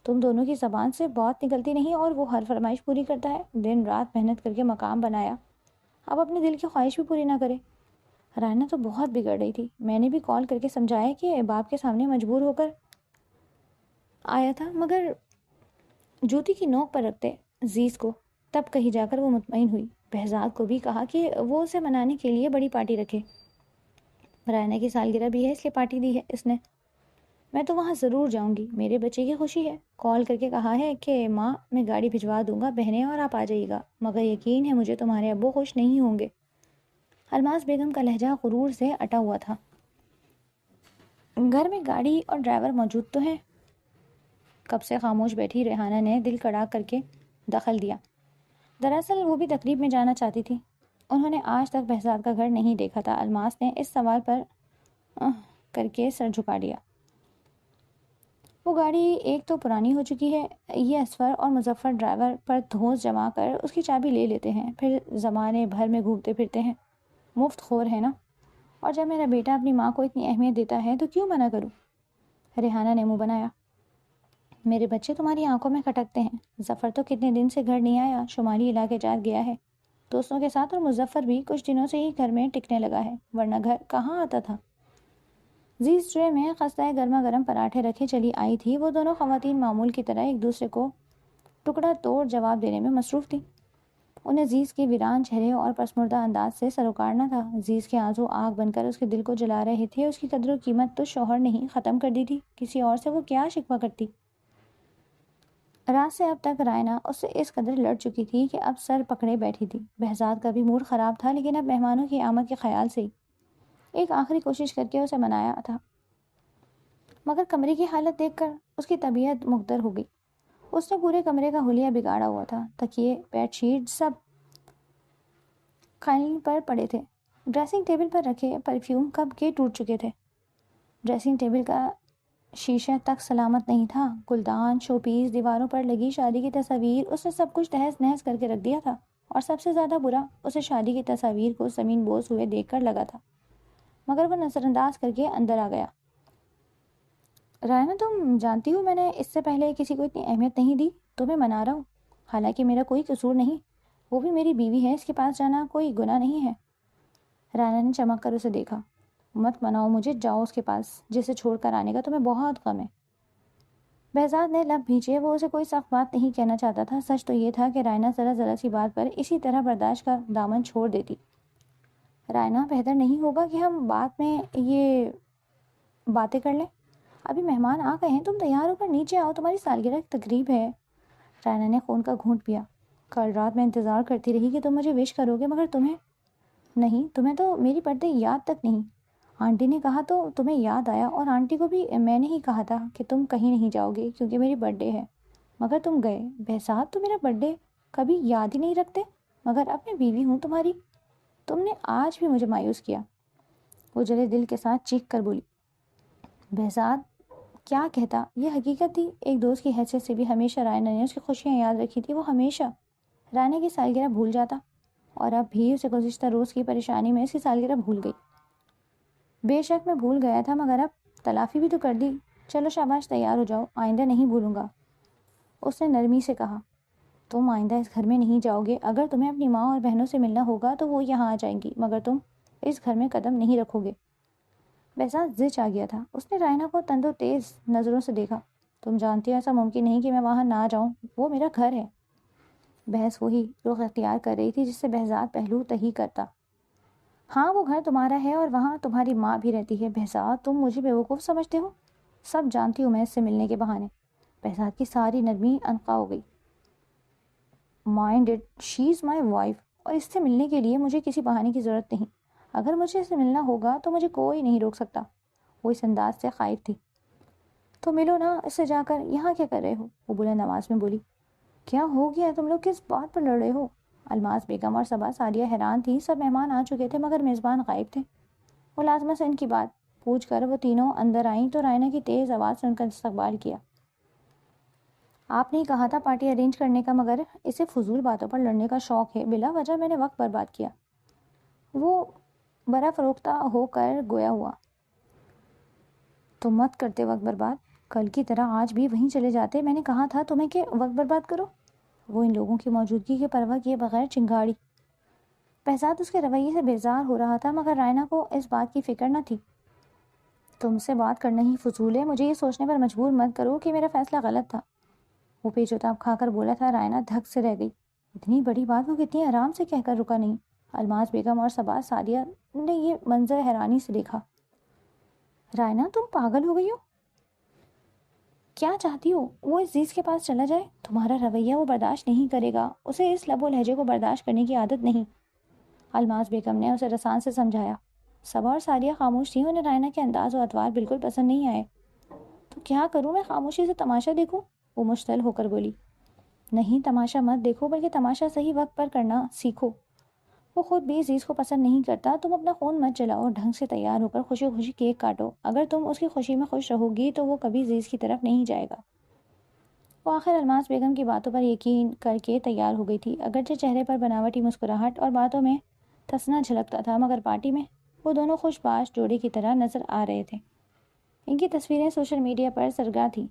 تم دونوں کی زبان سے بات نکلتی نہیں اور وہ ہر فرمائش پوری کرتا ہے۔ دن رات محنت کر کے مقام بنایا، اب اپنے دل کی خواہش بھی پوری نہ کرے۔ رائنا تو بہت بگڑ رہی تھی، میں نے بھی کال کر کے سمجھایا کہ باپ کے سامنے مجبور ہو کر آیا تھا، مگر جوتی کی نوک پر رکھتے عزیز کو، تب کہیں جا کر وہ مطمئن ہوئی۔ بہزاد کو بھی کہا کہ وہ اسے منانے کے لیے بڑی پارٹی رکھے۔ رائنا کی سالگرہ بھی ہے، اس لیے پارٹی دی ہے اس نے۔ میں تو وہاں ضرور جاؤں گی، میرے بچے کی خوشی ہے۔ کال کر کے کہا ہے کہ ماں میں گاڑی بھجوا دوں گا بہنیں اور آپ آ جائیے گا، مگر یقین ہے مجھے تمہارے ابو خوش نہیں ہوں گے۔ الماس بیگم کا لہجہ غرور سے اٹا ہوا تھا۔ گھر میں گاڑی اور ڈرائیور موجود تو ہیں؟ کب سے خاموش بیٹھی ریحانہ نے دل کڑا کر کے دخل دیا۔ دراصل وہ بھی تقریب میں جانا چاہتی تھی، انہوں نے آج تک بہزاد کا گھر نہیں دیکھا تھا۔ الماس نے اس سوال پر کر کے سر جھکا دیا۔ وہ گاڑی ایک تو پرانی ہو چکی ہے، یہ اسفر اور مظفر ڈرائیور پر دھوس جما کر اس کی چابی لے لیتے ہیں، پھر زمانے بھر میں گھومتے پھرتے ہیں، مفت خور ہے نا۔ اور جب میرا بیٹا اپنی ماں کو اتنی اہمیت دیتا ہے تو کیوں منع کروں؟ ریحانہ نے منہ بنایا۔ میرے بچے تمہاری آنکھوں میں کھٹکتے ہیں۔ ظفر تو کتنے دن سے گھر نہیں آیا، شمالی علاقے جات گیا ہے دوستوں کے ساتھ، اور مظفر بھی کچھ دنوں سے ہی گھر میں ٹکنے لگا ہے، ورنہ گھر کہاں آتا تھا۔ زیز ٹرے میں خستہ گرما گرم پراٹھے رکھے چلی آئی تھی۔ وہ دونوں خواتین معمول کی طرح ایک دوسرے کو ٹکڑا توڑ جواب دینے میں مصروف تھیں۔ انہیں زیز کے ویران چہرے اور پسمردہ انداز سے سروکارنا تھا۔ زیز کے آنسو آگ بن کر اس کے دل کو جلا رہے تھے۔ اس کی قدر و قیمت تو شوہر نہیں ختم کر دی تھی، کسی اور سے وہ کیا شکوہ کرتی؟ رات سے اب تک رائنا اس سے اس قدر لڑ چکی تھی کہ اب سر پکڑے بیٹھی تھی۔ بہزاد کا بھی موڈ خراب تھا، لیکن اب مہمانوں کی آمد کے خیال سے ہی ایک آخری کوشش کر کے اسے منایا تھا، مگر کمرے کی حالت دیکھ کر اس کی طبیعت مکدر ہو گئی۔ اس نے پورے کمرے کا حلیہ بگاڑا ہوا تھا، تکیے، بیڈ شیٹ سب قالین پر پڑے تھے، ڈریسنگ ٹیبل پر رکھے پرفیوم کب کے ٹوٹ چکے تھے، ڈریسنگ ٹیبل کا شیشہ تک سلامت نہیں تھا، گلدان، شو پیس، دیواروں پر لگی شادی کی تصاویر، اس نے سب کچھ تہس نہس کر کے رکھ دیا تھا، اور سب سے زیادہ برا اسے شادی کی تصاویر کو زمین بوس ہوئے دیکھ کر لگا تھا، مگر وہ نظر انداز کر کے اندر آ گیا۔ رائنا تم جانتی ہو میں نے اس سے پہلے کسی کو اتنی اہمیت نہیں دی، تمہیں منا رہا ہوں، حالانکہ میرا کوئی قصور نہیں، وہ بھی میری بیوی ہے، اس کے پاس جانا کوئی گناہ نہیں ہے۔ رائنا نے چمک کر اسے دیکھا۔ مت مناؤ مجھے، جاؤ اس کے پاس، جسے چھوڑ کر آنے کا تمہیں بہت غم ہے۔ بہزاد نے لب بھینچے، وہ اسے کوئی سخت بات نہیں کہنا چاہتا تھا۔ سچ تو یہ تھا کہ رائنا ذرا ذرا سی بات پر اسی طرح برداشت کا دامن چھوڑ دیتی۔ رائنا بہتر نہیں ہوگا کہ ہم بعد میں یہ باتیں کر لیں؟ ابھی مہمان آ گئے ہیں، تم تیار ہو کر نیچے آؤ، تمہاری سالگرہ کی تقریب ہے۔ رائنا نے خون کا گھونٹ پیا۔ کل رات میں انتظار کرتی رہی کہ تم مجھے وش کرو گے، مگر تمہیں نہیں، تمہیں تو میری برتھڈے یاد تک نہیں۔ آنٹی نے کہا تو تمہیں یاد آیا، اور آنٹی کو بھی میں نے ہی کہا تھا کہ تم کہیں نہیں جاؤ گے کیونکہ میری برتھڈے ہے، مگر تم گئے۔ بہزاد تو میرا برتھڈے کبھی یاد ہی نہیں رکھتے، مگر اب میں بیوی ہوں تمہاری، تم نے آج بھی مجھے مایوس کیا۔ وہ جلے دل کے ساتھ چیخ کر بولی۔ بہزاد کیا کہتا؟ یہ حقیقت تھی، ایک دوست کی حیثیت سے بھی ہمیشہ رائنا نے اس کی خوشیاں یاد رکھی تھی۔ وہ ہمیشہ رائنا کی سالگرہ بھول جاتا، اور اب بھی اسے گزشتہ روز کی پریشانی میں اس کی سالگرہ بھول گئی۔ بے شک میں بھول گیا تھا، مگر اب تلافی بھی تو کر دی۔ چلو شاباش، تیار ہو جاؤ، آئندہ نہیں بھولوں گا، اس نے نرمی سے کہا۔ تم آئندہ اس گھر میں نہیں جاؤ گے، اگر تمہیں اپنی ماں اور بہنوں سے ملنا ہوگا تو وہ یہاں آ جائیں گی، مگر تم اس گھر میں قدم نہیں رکھو گے۔ بہزاد زچ آ گیا تھا، اس نے رائنا کو تند و تیز نظروں سے دیکھا۔ تم جانتی ہو ایسا ممکن نہیں کہ میں وہاں نہ جاؤں، وہ میرا گھر ہے۔ بحث وہی رخ اختیار کر رہی تھی جس سے بہزاد پہلو تہی کرتا۔ ہاں وہ گھر تمہارا ہے اور وہاں تمہاری ماں بھی رہتی ہے۔ بہزاد تم مجھے بیوقوف سمجھتے ہو؟ سب جانتی ہوں میں اس سے ملنے کے بہانے۔ بہزاد کی ساری نرمی انقا ہو گئی۔ Mind it, she is my wife, اور اس سے ملنے کے لیے مجھے کسی بہانے کی ضرورت نہیں۔ اگر مجھے اس سے ملنا ہوگا تو مجھے کوئی نہیں روک سکتا۔ وہ اس انداز سے خائف تھی۔ تو ملو نا اس سے جا کر، یہاں کیا کر رہے ہو؟ وہ بلند آواز میں بولی۔ کیا ہو گیا؟ تم لوگ کس بات پر لڑ رہے ہو؟ الماس بیگم اور صبا سعدیہ حیران تھی۔ سب مہمان آ چکے تھے مگر میزبان غائب تھے۔ ملازمہ سے ان کی بات پوچھ کر وہ تینوں اندر آئیں تو رائنا کی تیز آواز سے ان کا استقبال کیا۔ آپ نے کہا تھا پارٹی ارینج کرنے کا، مگر اسے فضول باتوں پر لڑنے کا شوق ہے، بلا وجہ میں نے وقت برباد کیا۔ وہ برا فروختہ ہو کر گویا ہوا۔ تو مت کرتے وقت برباد، کل کی طرح آج بھی وہیں چلے جاتے۔ میں نے کہا تھا تمہیں کہ وقت برباد کرو۔ وہ ان لوگوں کی موجودگی کی پرواہ کیے بغیر چنگاڑی۔ بہزاد اس کے رویے سے بیزار ہو رہا تھا مگر رائنا کو اس بات کی فکر نہ تھی۔ تم سے بات کرنا ہی فضول ہے، مجھے یہ سوچنے پر مجبور مت کرو کہ میرا فیصلہ غلط تھا۔ وہ پیچ و تاب کھا کر بولا تھا۔ رائنا دھک سے رہ گئی۔ اتنی بڑی بات وہ کتنی آرام سے کہہ کر رکا نہیں۔ الماس بیگم اور صبا سعدیہ نے یہ منظر حیرانی سے دیکھا۔ رائنا تم پاگل ہو گئی ہو؟ کیا چاہتی ہو؟ وہ عزیز کے پاس چلا جائے؟ تمہارا رویہ وہ برداشت نہیں کرے گا، اسے اس لب و لہجے کو برداشت کرنے کی عادت نہیں۔ الماس بیگم نے اسے رسان سے سمجھایا۔ صبا اور سعدیہ خاموش تھیں، انہیں رائنا کے انداز و اطوار بالکل پسند نہیں آئے۔ تو کیا کروں میں؟ خاموشی سے تماشا دیکھوں؟ وہ مشتعل ہو کر بولی۔ نہیں، تماشا مت دیکھو، بلکہ تماشا صحیح وقت پر کرنا سیکھو۔ وہ خود بھی عزیز کو پسند نہیں کرتا۔ تم اپنا خون مت جلاؤ، ڈھنگ سے تیار ہو کر خوشی خوشی کیک کاٹو۔ اگر تم اس کی خوشی میں خوش رہو گی تو وہ کبھی عزیز کی طرف نہیں جائے گا۔ وہ آخر الماس بیگم کی باتوں پر یقین کر کے تیار ہو گئی تھی، اگرچہ چہرے پر بناوٹی مسکراہٹ اور باتوں میں تسنا جھلکتا تھا، مگر پارٹی میں وہ دونوں خوش باش جوڑے کی طرح نظر آ رہے تھے۔ ان کی تصویریں سوشل میڈیا پر سرگاہ تھیں۔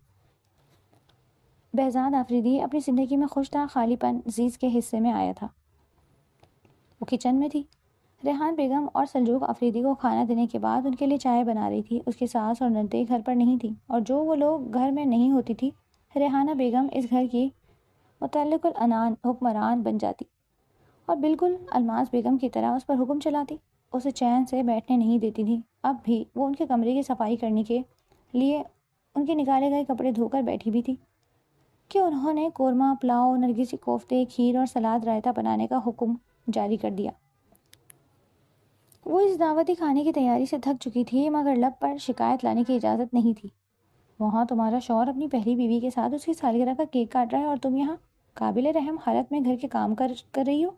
بہزاد آفریدی اپنی زندگی میں خوش تھا، خالی پن عزیز کے حصے میں آیا تھا۔ وہ کچن میں تھی۔ ریحان بیگم اور سلجوق آفریدی کو کھانا دینے کے بعد ان کے لیے چائے بنا رہی تھی۔ اس کی ساس اور نندیں گھر پر نہیں تھیں، اور جو وہ لوگ گھر میں نہیں ہوتی تھی، ریحانہ بیگم اس گھر کی متعلق العنان حکمران بن جاتی اور بالکل الماس بیگم کی طرح اس پر حکم چلاتی۔ اسے چین سے بیٹھنے نہیں دیتی تھی۔ اب بھی وہ ان کے کمرے کی صفائی کرنے کے لیے ان کے نکالے گئے کپڑے دھو کر بیٹھی بھی تھی کہ انہوں نے قورمہ، پلاؤ، نرگسی کوفتے، کھیر اور سلاد رائتا بنانے کا حکم جاری کر دیا۔ وہ اس دعوتی کھانے کی تیاری سے تھک چکی تھی مگر لب پر شکایت لانے کی اجازت نہیں تھی۔ وہاں تمہارا شوہر اپنی پہلی بیوی کے ساتھ اس کی سالگرہ کا کیک کاٹ رہا ہے اور تم یہاں قابل رحم حالت میں گھر کے کام کر رہی ہو۔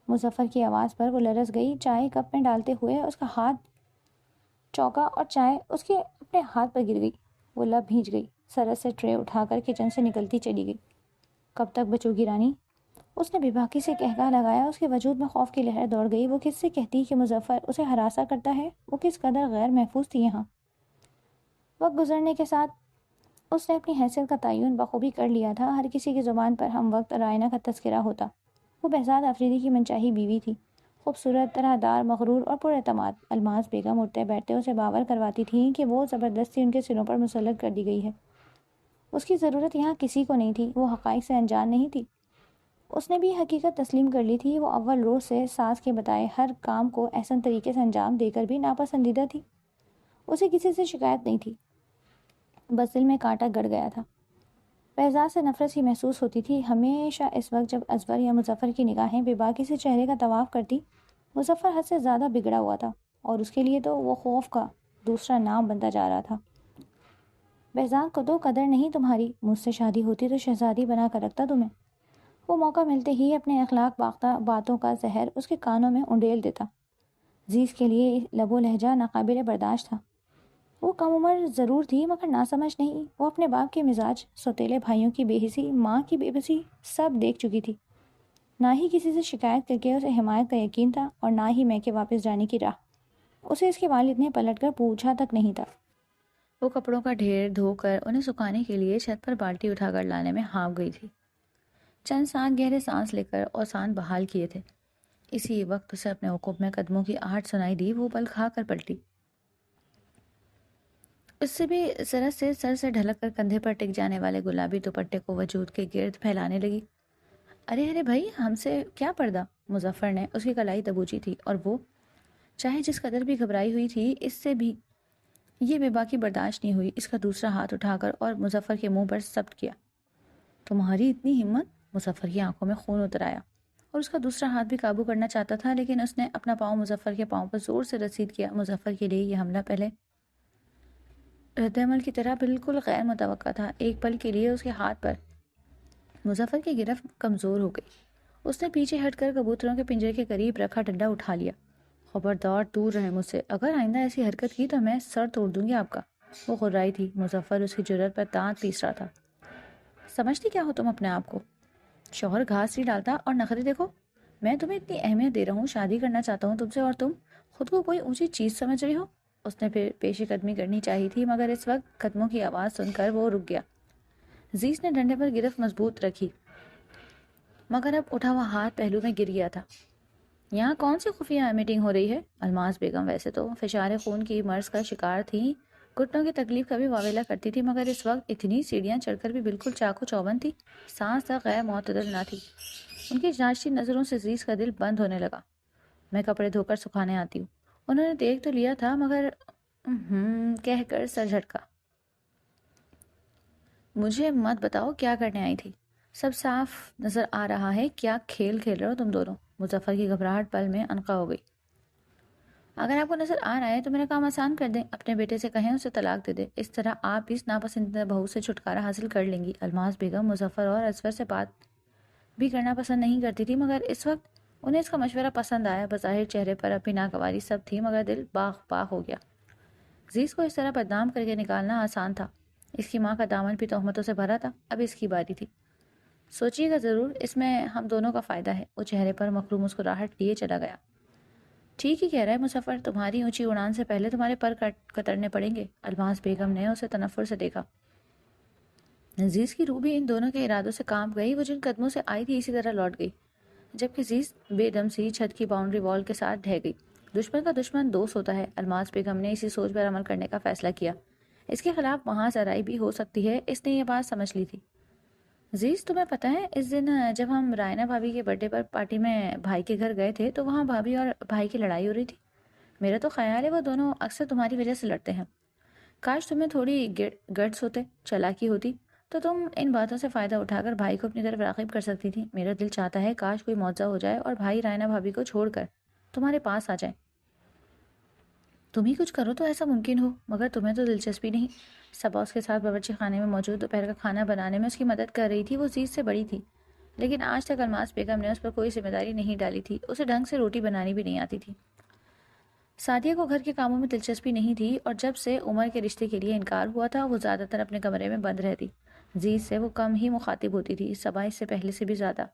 مظفر کی آواز پر وہ لرز گئی۔ چائے کپ میں ڈالتے ہوئے اس کا ہاتھ چوکا اور چائے اس کے اپنے ہاتھ پر گر گئی۔ وہ لب بھیج گئی، سرس سے ٹرے اٹھا کر کچن سے نکلتی چلی گئی۔ کب تک بچو گی رانی؟ اس نے بے باکی سے کہکا لگایا۔ اس کے وجود میں خوف کی لہر دوڑ گئی۔ وہ کس سے کہتی کہ مظفر اسے ہراساں کرتا ہے؟ وہ کس قدر غیر محفوظ تھی یہاں۔ وقت گزرنے کے ساتھ اس نے اپنی حیثیت کا تعین بخوبی کر لیا تھا۔ ہر کسی کی زبان پر ہم وقت رائنا کا تذکرہ ہوتا۔ وہ بہزاد آفریدی کی منچاہی بیوی تھی، خوبصورت، طرح دار، مغرور اور پر اعتماد۔ الماس بیگم اٹھتے بیٹھتے اسے باور کرواتی تھیں کہ وہ زبردستی ان کے سروں پر مسلط کر دی گئی ہے۔ اس کی ضرورت یہاں کسی کو نہیں تھی، وہ حقائق سے انجان نہیں تھی۔ اس نے بھی حقیقت تسلیم کر لی تھی۔ وہ اول روز سے ساس کے بتائے ہر کام کو احسن طریقے سے انجام دے کر بھی ناپسندیدہ تھی۔ اسے کسی سے شکایت نہیں تھی، بس دل میں کانٹا گڑ گیا تھا۔ بہزاد سے نفرت سی محسوس ہوتی تھی۔ ہمیشہ اس وقت جب ازور یا مظفر کی نگاہیں بے باکی سے چہرے کا طواف کرتی، مظفر حد سے زیادہ بگڑا ہوا تھا اور اس کے لیے تو وہ خوف کا دوسرا نام بنتا جا رہا تھا۔ بہزاد کو تو قدر نہیں تمہاری، مجھ سے شادی ہوتی تو شہزادی بنا کر رکھتا تمہیں۔ وہ موقع ملتے ہی اپنے اخلاق باختہ باتوں کا زہر اس کے کانوں میں انڈیل دیتا۔ عزیز کے لیے لب و لہجہ ناقابل برداشت تھا۔ وہ کم عمر ضرور تھی مگر ناسمجھ نہیں۔ وہ اپنے باپ کے مزاج، سوتیلے بھائیوں کی بے حسی، ماں کی بے بسی سب دیکھ چکی تھی۔ نہ ہی کسی سے شکایت کر کے اسے حمایت کا یقین تھا اور نہ ہی میکے واپس جانے کی راہ۔ اسے اس کے والد نے پلٹ کر پوچھا تک نہیں تھا۔ وہ کپڑوں کا ڈھیر دھو کر انہیں سکھانے کے لیے چھت پر بالٹی اٹھا کر لانے میں ہانپ گئی تھی۔ چند سانس گہرے سانس لے کر اوسان بحال کیے تھے۔ اسی وقت اسے اپنے عقب میں قدموں کی آہٹ سنائی دی۔ وہ پل کھا کر پلٹی۔ اس سے بھی سرس سے سر سے ڈھلک کر کندھے پر ٹک جانے والے گلابی دوپٹے کو وجود کے گرد پھیلانے لگی۔ ارے ارے بھائی، ہم سے کیا پردہ؟ مظفر نے، اس کی کلائی دبوچی تھی اور وہ چاہے جس قدر بھی گھبرائی ہوئی تھی، اس سے بھی یہ بے باکی برداشت نہیں ہوئی۔ اس کا دوسرا ہاتھ اٹھا کر اور مظفر کے منہ پر ضبط کیا۔ تمہاری اتنی ہمت؟ مظفر کی آنکھوں میں خون اتر آیا اور اس کا دوسرا ہاتھ بھی قابو کرنا چاہتا تھا، لیکن اس نے اپنا پاؤں مظفر کے پاؤں پر زور سے رسید کیا۔ مظفر کے لیے یہ حملہ پہلے رد عمل کی طرح بالکل غیر متوقع تھا۔ ایک پل کے لیے اس کے ہاتھ پر مظفر کی گرفت کمزور ہو گئی۔ اس نے پیچھے ہٹ کر کبوتروں کے پنجرے کے قریب رکھا ڈنڈا اٹھا لیا۔ خبردار، دور رہے مجھ سے، اگر آئندہ ایسی حرکت کی تو میں سر توڑ دوں گی آپ کا۔ وہ غرائی تھی۔ مظفر اس کی جرأت پر دانت پیس رہا تھا۔ سمجھتی کیا ہو تم اپنے آپ کو؟ شوہر گھاس نہیں ڈالتا اور نخرے دیکھو۔ میں تمہیں اتنی اہمیت دے رہا ہوں، شادی کرنا چاہتا ہوں تم سے، اور تم خود کو کوئی اونچی چیز سمجھ رہی ہو۔ اس نے پھر پیش قدمی کرنی چاہی تھی، مگر اس وقت قدموں کی آواز سن کر وہ رک گیا۔ عزیز نے ڈنڈے پر گرفت مضبوط رکھی، مگر اب اٹھا ہوا ہاتھ پہلو میں گر گیا تھا۔ یہاں کون سی خفیہ میٹنگ ہو رہی ہے؟ الماس بیگم ویسے تو فشار خون کی مرض کا شکار تھی، گھٹنوں کی تکلیف کا بھی واویلا کرتی تھی، مگر اس وقت اتنی سیڑھیاں چڑھ کر بھی بالکل چاقو چوبند تھی، سانس تک غیر معتدل نہ تھی۔ ان کی جانچتی نظروں سے عزیز کا دل بند ہونے لگا۔ میں کپڑے دھو کر سکھانے آتی ہوں۔ انہوں نے دیکھ تو لیا تھا، مگر کہہ کر سر جھٹکا۔ مجھے مت بتاؤ کیا کرنے آئی تھی؟ سب صاف نظر آ رہا ہے کیا کھیل کھیل رہے ہو تم دونوں۔ مظفر کی گھبراہٹ پل میں عنقا ہو گئی۔ اگر آپ کو نظر آ رہا ہے تو میرا کام آسان کر دیں، اپنے بیٹے سے کہیں اسے طلاق دے دے، اس طرح آپ اس ناپسندیدہ بہو سے چھٹکارا حاصل کر لیں گی۔ الماس بیگم مظفر اور اصغر سے بات بھی کرنا پسند نہیں کرتی تھی، مگر اس وقت انہیں اس کا مشورہ پسند آیا۔ بظاہر چہرے پر اپنی ناگواری سب تھی، مگر دل باغ باغ ہو گیا۔ عزیز کو اس طرح بدنام کر کے نکالنا آسان تھا۔ اس کی ماں کا دامن بھی تہمتوں سے بھرا تھا، اب اس کی باری تھی۔ سوچیے گا ضرور، اس میں ہم دونوں کا فائدہ ہے۔ وہ چہرے پر مخروم مسکراہٹ لیے چلا گیا۔ ٹھیک ہی کہہ رہا ہے مظفر، تمہاری اونچی اڑان سے پہلے تمہارے پر کترنے پڑیں گے۔ الماس بیگم نے اسے تنفر سے دیکھا۔ عزیز کی روح بھی ان دونوں کے ارادوں سے کانپ گئی۔ وہ جن قدموں سے آئی تھی اسی طرح لوٹ گئی، جبکہ عزیز بے دم سی چھت کی باؤنڈری وال کے ساتھ ڈھہ گئی۔ دشمن کا دشمن دوست ہوتا ہے۔ الماس بیگم نے اسی سوچ پر عمل کرنے کا فیصلہ کیا۔ اس کے خلاف وہاں زرائی بھی ہو سکتی ہے، اس نے یہ بات سمجھ لی تھی۔ عزیز، تمہیں پتہ ہے اس دن جب ہم رائنا بھابھی کے برتھ ڈے پر پارٹی میں بھائی کے گھر گئے تھے تو وہاں بھابھی اور بھائی کی لڑائی ہو رہی تھی۔ میرا تو خیال ہے وہ دونوں اکثر تمہاری وجہ سے لڑتے ہیں۔ کاش تمہیں تھوڑی گٹس ہوتے، چالاکی ہوتی، تو تم ان باتوں سے فائدہ اٹھا کر بھائی کو اپنی طرف راغب کر سکتی تھی۔ میرا دل چاہتا ہے کاش کوئی معجزہ ہو جائے اور بھائی رائنا بھابھی کو چھوڑ کر تمہارے پاس آ جائے۔ تم ہی کچھ کرو تو ایسا ممکن ہو، مگر تمہیں تو دلچسپی نہیں۔ صبا اس کے ساتھ باورچی خانے میں موجود دوپہر کا کھانا بنانے میں اس کی مدد کر رہی تھی۔ وہ عزیز سے بڑی تھی، لیکن آج تک الماس بیگم نے اس پر کوئی ذمہ داری نہیں ڈالی تھی۔ اسے ڈھنگ سے روٹی بنانی بھی نہیں آتی تھی۔ سعدیہ کو گھر کے کاموں میں دلچسپی نہیں تھی، اور جب سے عمر کے رشتے کے لیے انکار ہوا تھا وہ زیادہ تر اپنے کمرے میں بند رہتی۔ عزیز سے وہ کم ہی مخاطب ہوتی تھی۔ صبا اس سے پہلے سے بھی زیادہ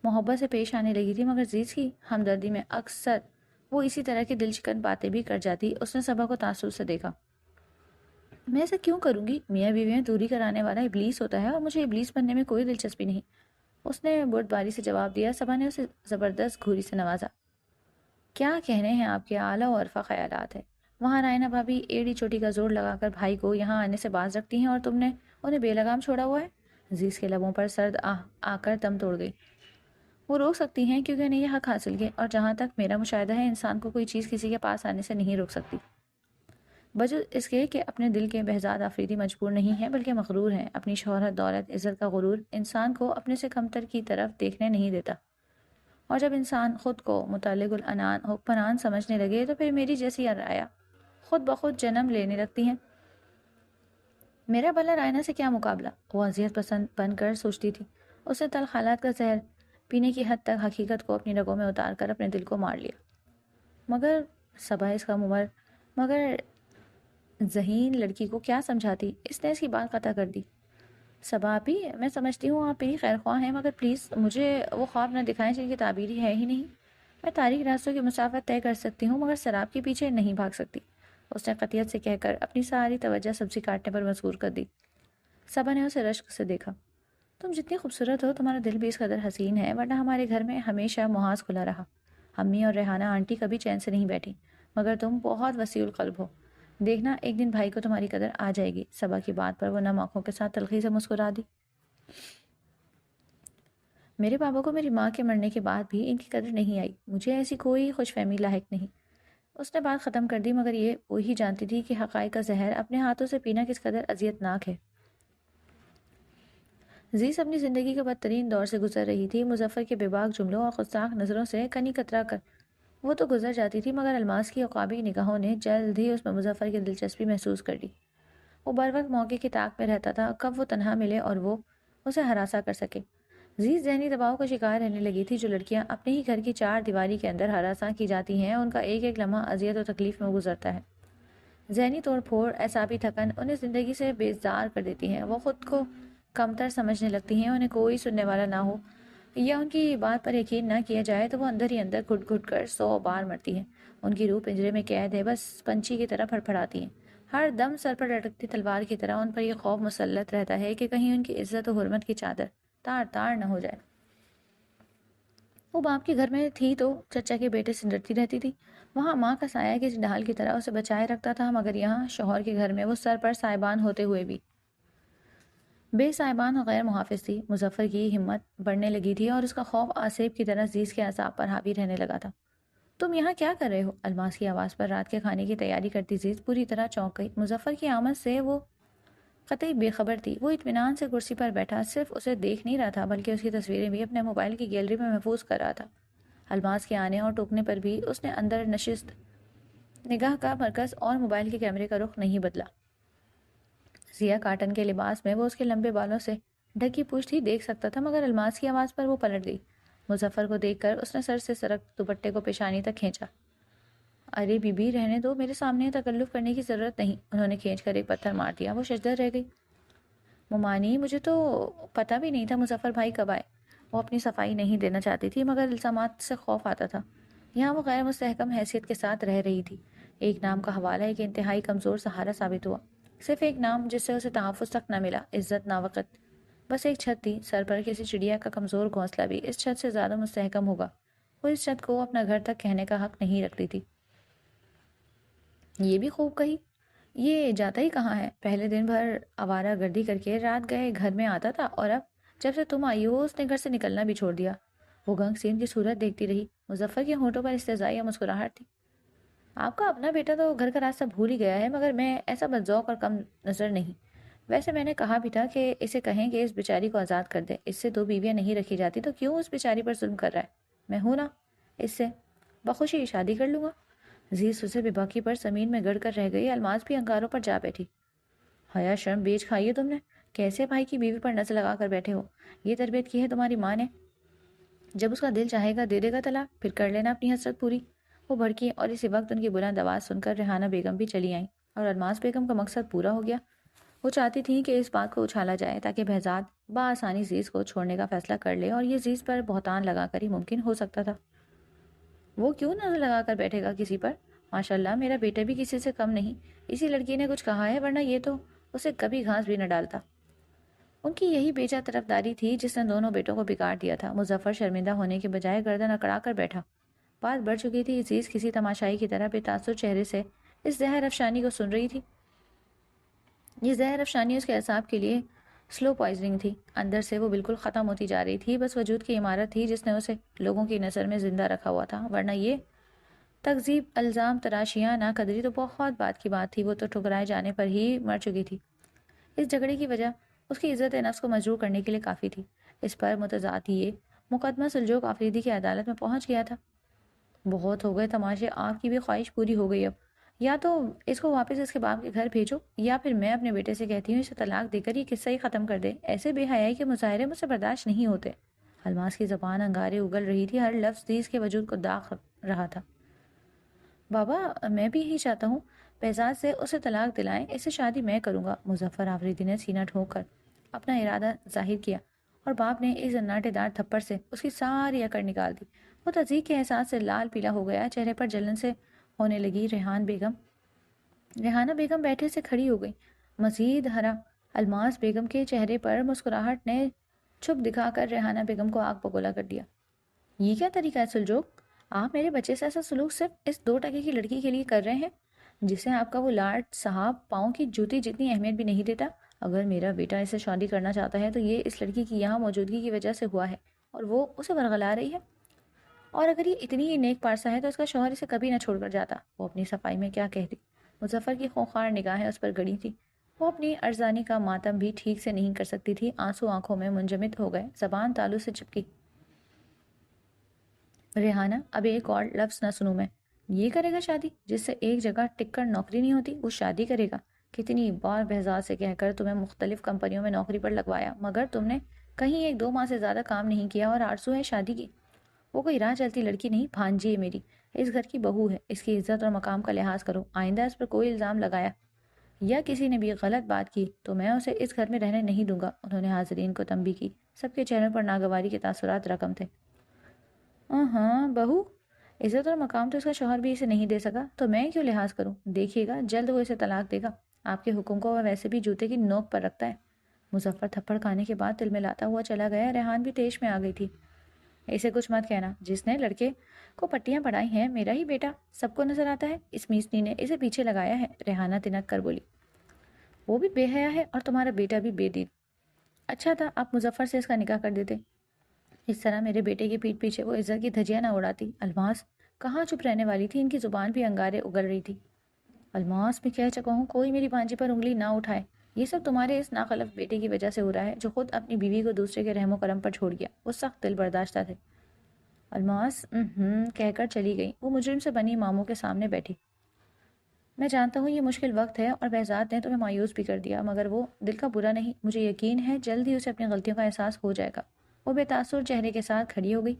محبت سے پیش آنے لگی تھی، مگر عزیز کی ہمدردی میں اکثر وہ اسی طرح کی دل چکن باتیں بھی کر جاتی۔ اس نے صبا کو تعصب سے دیکھا۔ میں ایسا کیوں کروں گی؟ میاں بیوی میں دوری کرانے والا ابلیس ہوتا ہے، اور مجھے ابلیس بننے میں کوئی دلچسپی نہیں، اس نے بردباری سے جواب دیا۔ صبا نے اسے زبردست گھوری سے نوازا۔ کیا کہنے ہیں آپ کے، اعلیٰ و عرفہ خیالات ہے۔ وہاں رائنا بھابھی ایڑی چوٹی کا زور لگا کر بھائی کو یہاں آنے سے باز رکھتی ہیں، اور تم نے انہیں بے لگام چھوڑا ہوا ہے۔ عزیز کے لبوں پر سرد آ کر دم توڑ گئی۔ وہ روک سکتی ہیں کیونکہ انہیں یہ حق حاصل ہے، اور جہاں تک میرا مشاہدہ ہے انسان کو کوئی چیز کسی کے پاس آنے سے نہیں روک سکتی، بجز اس کے کہ اپنے دل کے بہزاد آفریدی مجبور نہیں ہے بلکہ مغرور ہیں۔ اپنی شہرت، دولت، عزت کا غرور انسان کو اپنے سے کمتر کی طرف دیکھنے نہیں دیتا، اور جب انسان خود کو مطلق العنان حکمران سمجھنے لگے تو پھر میری جیسی رایا خود بخود جنم لینے لگتی ہیں۔ میرا بھلا رائنا سے کیا مقابلہ؟ وہ اذیت پسند بن کر سوچتی تھی۔ اس نے تلخ حالات کا زہر پینے کی حد تک حقیقت کو اپنی رگوں میں اتار کر اپنے دل کو مار لیا۔ مگر صبا اس کا عمر مگر ذہین لڑکی کو کیا سمجھاتی؟ اس نے اس کی بات قطع کر دی۔ صبا آپی، میں سمجھتی ہوں آپ میری خیر خواہ ہیں، مگر پلیز مجھے وہ خواب نہ دکھائیں جن کی تعبیر ہی ہے ہی نہیں۔ میں تاریک راستوں کی مسافت طے کر سکتی ہوں، مگر شراب کے پیچھے نہیں بھاگ سکتی، اس نے قطعیت سے کہہ کر اپنی ساری توجہ سبزی کاٹنے پر مشغول کر دی۔ صبا نے اسے رشک سے دیکھا۔ تم جتنی خوبصورت ہو تمہارا دل بھی اس قدر حسین ہے، ورنہ ہمارے گھر میں ہمیشہ محاذ کھلا رہا۔ امی اور ریحانہ آنٹی کبھی چین سے نہیں بیٹھی، مگر تم بہت وسیع القلب ہو، دیکھنا ایک دن بھائی کو تمہاری قدر آ جائے گی۔ صبا کی بات پر وہ نم آنکھوں کے ساتھ تلخی سے مسکرا دی۔ میرے بابا کو میری ماں کے مرنے کے بعد بھی ان کی قدر نہیں آئی، مجھے ایسی کوئی خوش فہمی لاحق نہیں۔ اس نے بات ختم کر دی، مگر یہ وہی جانتی تھی کہ حقائق کا زہر اپنے ہاتھوں سے پینا کس قدر اذیت ناک ہے۔ عزیز اپنی زندگی کے بدترین دور سے گزر رہی تھی۔ مظفر کے بے باک جملوں اور غصناک نظروں سے کنی کترا کر وہ تو گزر جاتی تھی، مگر الماس کی عقابی نگاہوں نے جلد ہی اس میں مظفر کی دلچسپی محسوس کر لی۔ وہ بر وقت موقع کی طاق میں رہتا تھا، کب وہ تنہا ملے اور وہ اسے ہراساں کر سکے۔ عزیز ذہنی دباؤ کا شکار رہنے لگی تھی۔ جو لڑکیاں اپنے ہی گھر کی چار دیواری کے اندر ہراساں کی جاتی ہیں، ان کا ایک ایک لمحہ اذیت و تکلیف میں گزرتا ہے۔ ذہنی توڑ پھوڑ، اعصابی تھکن انہیں زندگی سے بیزار کر دیتی ہیں۔ وہ خود کو کمتر سمجھنے لگتی ہیں۔ انہیں کوئی سننے والا نہ ہو یا ان کی بات پر یقین نہ کیا جائے تو وہ اندر ہی اندر گھٹ گھٹ کر 100 بار مرتی ہیں۔ ان کی روح پنجرے میں قید ہے، بس پنچھی کی طرح پھڑپھڑاتی ہیں۔ ہر دم سر پر لٹکتی تلوار کی طرح ان پر یہ خوف مسلط رہتا ہے کہ کہیں ان کی عزت و حرمت کی چادر تار تار نہ ہو جائے۔ وہ باپ کے گھر میں تھی تو چچا کے بیٹے سے ڈرتی رہتی تھی۔ وہاں ماں کا سایہ کسی ڈھال کی طرح اسے بچائے رکھتا تھا، مگر یہاں شوہر کے گھر میں وہ سر پر سائبان ہوتے ہوئے بھی بے سائبان اور غیر محافظ تھی۔ مظفر کی ہمت بڑھنے لگی تھی اور اس کا خوف آسیب کی طرح عزیز کے اعصاب پر حاوی رہنے لگا تھا۔ تم یہاں کیا کر رہے ہو؟ الماس کی آواز پر رات کے کھانے کی تیاری کرتی عزیز پوری طرح چونک گئی۔ مظفر کی آمد سے وہ قطعی بے خبر تھی۔ وہ اطمینان سے کرسی پر بیٹھا صرف اسے دیکھ نہیں رہا تھا بلکہ اس کی تصویریں بھی اپنے موبائل کی گیلری میں محفوظ کر رہا تھا۔ الماس کے آنے اور ٹوکنے پر بھی اس نے اندر نشست نگاہ کا مرکز اور موبائل کے کیمرے کا رخ نہیں بدلا۔ سیاہ کاٹن کے لباس میں وہ اس کے لمبے بالوں سے ڈھکی پشت ہی دیکھ سکتا تھا، مگر الماس کی آواز پر وہ پلٹ گئی۔ مظفر کو دیکھ کر اس نے سر سے سرک دوپٹے کو پیشانی تک کھینچا۔ ارے بی بی رہنے دو، میرے سامنے تکلف کرنے کی ضرورت نہیں۔ انہوں نے کھینچ کر ایک پتھر مار دیا۔ وہ ششدر رہ گئی۔ ممانی، مجھے تو پتہ بھی نہیں تھا مظفر بھائی کب آئے۔ وہ اپنی صفائی نہیں دینا چاہتی تھی، مگر الزامات سے خوف آتا تھا۔ یہاں وہ غیر مستحکم حیثیت کے ساتھ رہ رہی تھی۔ ایک نام کا حوالہ ایک انتہائی کمزور سہارا ثابت ہوا۔ صرف ایک نام جس سے اسے تحفظ تک نہ ملا، عزت نہ وقت۔ بس ایک چھت تھی، سر پر کسی چڑیا کا کمزور گھونسلہ بھی اس چھت سے زیادہ مستحکم ہوگا۔ وہ اس چھت کو اپنا گھر تک کہنے کا حق نہیں رکھتی تھی۔ یہ بھی خوب کہی۔ یہ جاتا ہی کہاں ہے؟ پہلے دن بھر آوارہ گردی کر کے رات گئے گھر میں آتا تھا، اور اب جب سے تم آئی ہو اس نے گھر سے نکلنا بھی چھوڑ دیا۔ وہ گنگ سین کی صورت دیکھتی رہی۔ مظفر کے ہونٹوں پر استہزائی مسکراہٹ تھی۔ آپ کا اپنا بیٹا تو گھر کا راستہ بھول ہی گیا ہے، مگر میں ایسا بدذوق اور کم نظر نہیں۔ ویسے میں نے کہا بھی تھا کہ اسے کہیں کہ اس بیچاری کو آزاد کر دے۔ اس سے 2 بیویاں نہیں رکھی جاتی، تو کیوں اس بیچاری پر ظلم کر رہا ہے؟ میں ہوں نا، اس سے بخوشی شادی کر لوں گا۔ عزیز اسے بے باکی پر زمین میں گڑ کر رہ گئی۔ الماس بھی انگاروں پر جا بیٹھی۔ حیا شرم بیچ کھائی ہے تم نے؟ کیسے بھائی کی بیوی پر نظر لگا کر بیٹھے ہو؟ یہ تربیت کی ہے تمہاری ماں نے؟ جب اس کا دل چاہے گا دے دے گا طلاق، پھر کر لینا اپنی حسرت پوری۔ وہ بھڑکی اور اسی وقت ان کی بلند آواز سن کر ریحانہ بیگم بھی چلی آئیں، اور الماس بیگم کا مقصد پورا ہو گیا۔ وہ چاہتی تھیں کہ اس بات کو اچھالا جائے تاکہ بہزاد بآسانی عزیز کو چھوڑنے کا فیصلہ کر لے، اور یہ عزیز پر بہتان لگا کر ہی ممکن ہو سکتا تھا۔ وہ کیوں نظر لگا کر بیٹھے گا کسی پر؟ ماشاءاللہ میرا بیٹا بھی کسی سے کم نہیں۔ اسی لڑکی نے کچھ کہا ہے، ورنہ یہ تو اسے کبھی گھاس بھی نہ ڈالتا۔ ان کی یہی بیجا طرفداری تھی جس نے دونوں بیٹوں کو بگاڑ دیا تھا۔ مظفر شرمندہ ہونے کے بجائے گردن اکڑا کر بیٹھا۔ بات بڑھ چکی تھی۔ عزیز کسی تماشائی کی طرح بے تاثر چہرے سے اس زہر افشانی کو سن رہی تھی۔ یہ زہر افشانی اس کے اعصاب کے لیے سلو پوائزننگ تھی۔ اندر سے وہ بالکل ختم ہوتی جا رہی تھی، بس وجود کی عمارت تھی جس نے اسے لوگوں کی نظر میں زندہ رکھا ہوا تھا، ورنہ یہ تکذیب، الزام تراشیاں، ناقدری تو بہت بات کی بات تھی۔ وہ تو ٹھکرائے جانے پر ہی مر چکی تھی۔ اس جھگڑے کی وجہ اس کی عزت نفس کو مجروح کرنے کے لیے کافی تھی۔ اس پر متضاد یہ مقدمہ سلجوق آفریدی کی عدالت میں پہنچ گیا تھا۔ بہت ہو گئے تماشے، آپ کی بھی خواہش پوری ہو گئی۔ اب یا تو اس کو واپس اس کے باپ کے گھر بھیجو، یا پھر میں اپنے بیٹے سے کہتی ہوں اسے طلاق دے کر یہ قصہ ہی ختم کر دے۔ ایسے بے حیائی کے مظاہرے مجھ سے برداشت نہیں ہوتے۔ الماس کی زبان انگارے اگل رہی تھی، ہر لفظ عزیز کے وجود کو داغ رہا تھا۔ بابا میں بھی یہی چاہتا ہوں، بہزاد سے اسے طلاق دلائیں، اس سے شادی میں کروں گا۔ مظفر آفریدی نے سینہ ٹھوک کر اپنا ارادہ ظاہر کیا، اور باپ نے اس زناٹے دار تھپڑ سے اس کی ساری اکڑ نکال دی۔ وہ تذیق کے احساس سے لال پیلا ہو گیا، چہرے پر جلن سے ہونے لگی۔ ریحانہ بیگم بیٹھے سے کھڑی ہو گئی، مزید ہرا۔ الماس بیگم کے چہرے پر مسکراہٹ نے چھپ دکھا کر ریحانہ بیگم کو آگ بگولا کر دیا۔ یہ کیا طریقہ ہے سلجوق؟ آپ میرے بچے سے ایسا سلوک صرف اس 2 ٹکے کی لڑکی کے لیے کر رہے ہیں جسے آپ کا وہ لاڈ صاحب پاؤں کی جوتی جتنی اہمیت بھی نہیں دیتا۔ اگر میرا بیٹا اسے شادی کرنا چاہتا ہے تو یہ اس لڑکی کی یہاں موجودگی کی وجہ سے ہوا ہے، اور وہ اسے ورغلا رہی ہے۔ اور اگر یہ اتنی ہی نیک پارسا ہے تو اس کا شوہر اسے کبھی نہ چھوڑ کر جاتا۔ وہ اپنی صفائی میں کیا کہتی؟ مظفر کی خونخوار نگاہیں اس پر گڑی تھی۔ وہ اپنی ارزانی کا ماتم بھی ٹھیک سے نہیں کر سکتی تھی۔ آنسو آنکھوں میں منجمد ہو گئے، زبان تالو سے چپکی۔ ریحانہ، اب ایک اور لفظ نہ سنوں میں۔ یہ کرے گا شادی؟ جس سے ایک جگہ ٹک کر نوکری نہیں ہوتی وہ شادی کرے گا؟ کتنی بار بہزاد سے کہہ کر تمہیں مختلف کمپنیوں میں نوکری پر لگوایا، مگر تم نے کہیں 1-2 ماہ سے زیادہ کام نہیں کیا اور آرزو ہے شادی کی۔ وہ کوئی راہ چلتی لڑکی نہیں، بھانجی ہے میری، اس گھر کی بہو ہے۔ اس کی عزت اور مقام کا لحاظ کرو۔ آئندہ اس پر کوئی الزام لگایا یا کسی نے بھی غلط بات کی تو میں اسے اس گھر میں رہنے نہیں دوں گا۔ انہوں نے حاضرین کو تنبیہ کی۔ سب کے چہروں پر ناگواری کے تاثرات رقم تھے۔ ہاں بہو، عزت اور مقام تو اس کا شوہر بھی اسے نہیں دے سکا، تو میں کیوں لحاظ کروں؟ دیکھیے گا جلد وہ اسے طلاق دے گا۔ آپ کے حکم کو وہ ویسے بھی جوتے کی نوک پر رکھتا ہے۔ مظفر تھپڑ کھانے کے بعد دل میں لاتا ہوا چلا گیا۔ ریحان بھی تیش میں آ گئی تھی۔ اسے کچھ مت کہنا، جس نے لڑکے کو پٹیاں پڑھائی ہیں میرا ہی بیٹا سب کو نظر آتا ہے۔ اس میسنی نے اسے پیچھے لگایا ہے۔ ریحانہ تنک کر بولی۔ وہ بھی بے حیا ہے اور تمہارا بیٹا بھی بے دین۔ اچھا تھا آپ مظفر سے اس کا نکاح کر دیتے، اس طرح میرے بیٹے کی پیٹھ پیچھے وہ عزت کی دھجیاں نہ اڑاتی۔ الماس کہاں چپ رہنے والی تھی، ان کی زبان بھی انگارے اگل رہی تھی۔ الماس میں کہہ چکا ہوں کوئی میری بانجی پر انگلی نہ اٹھائے۔ یہ سب تمہارے اس ناخلف بیٹے کی وجہ سے ہو رہا ہے جو خود اپنی بیوی کو دوسرے کے رحم و کرم پر چھوڑ گیا۔ وہ سخت دل برداشتہ تھے۔ الماس کہہ کر چلی گئی۔ وہ مجرم سے بنی ماموں کے سامنے بیٹھی۔ میں جانتا ہوں یہ مشکل وقت ہے اور بہزاد نے تمہیں مایوس بھی کر دیا، مگر وہ دل کا برا نہیں، مجھے یقین ہے جلد ہی اسے اپنی غلطیوں کا احساس ہو جائے گا۔ وہ بے تاثر چہرے کے ساتھ کھڑی ہو گئی۔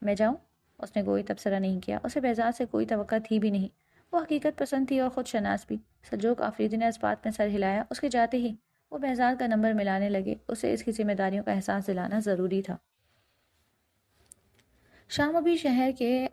میں جاؤں؟ اس نے کوئی تبصرہ نہیں کیا۔ اسے بہزاد سے کوئی توقع تھی بھی نہیں۔ وہ حقیقت پسند تھی اور خود شناس بھی۔ سلجوق آفریدی نے اس بات میں سر ہلایا۔ اس کے جاتے ہی وہ بہزاد کا نمبر ملانے لگے۔ اسے اس کی ذمہ داریوں کا احساس دلانا ضروری تھا۔ شام ابھی شہر کے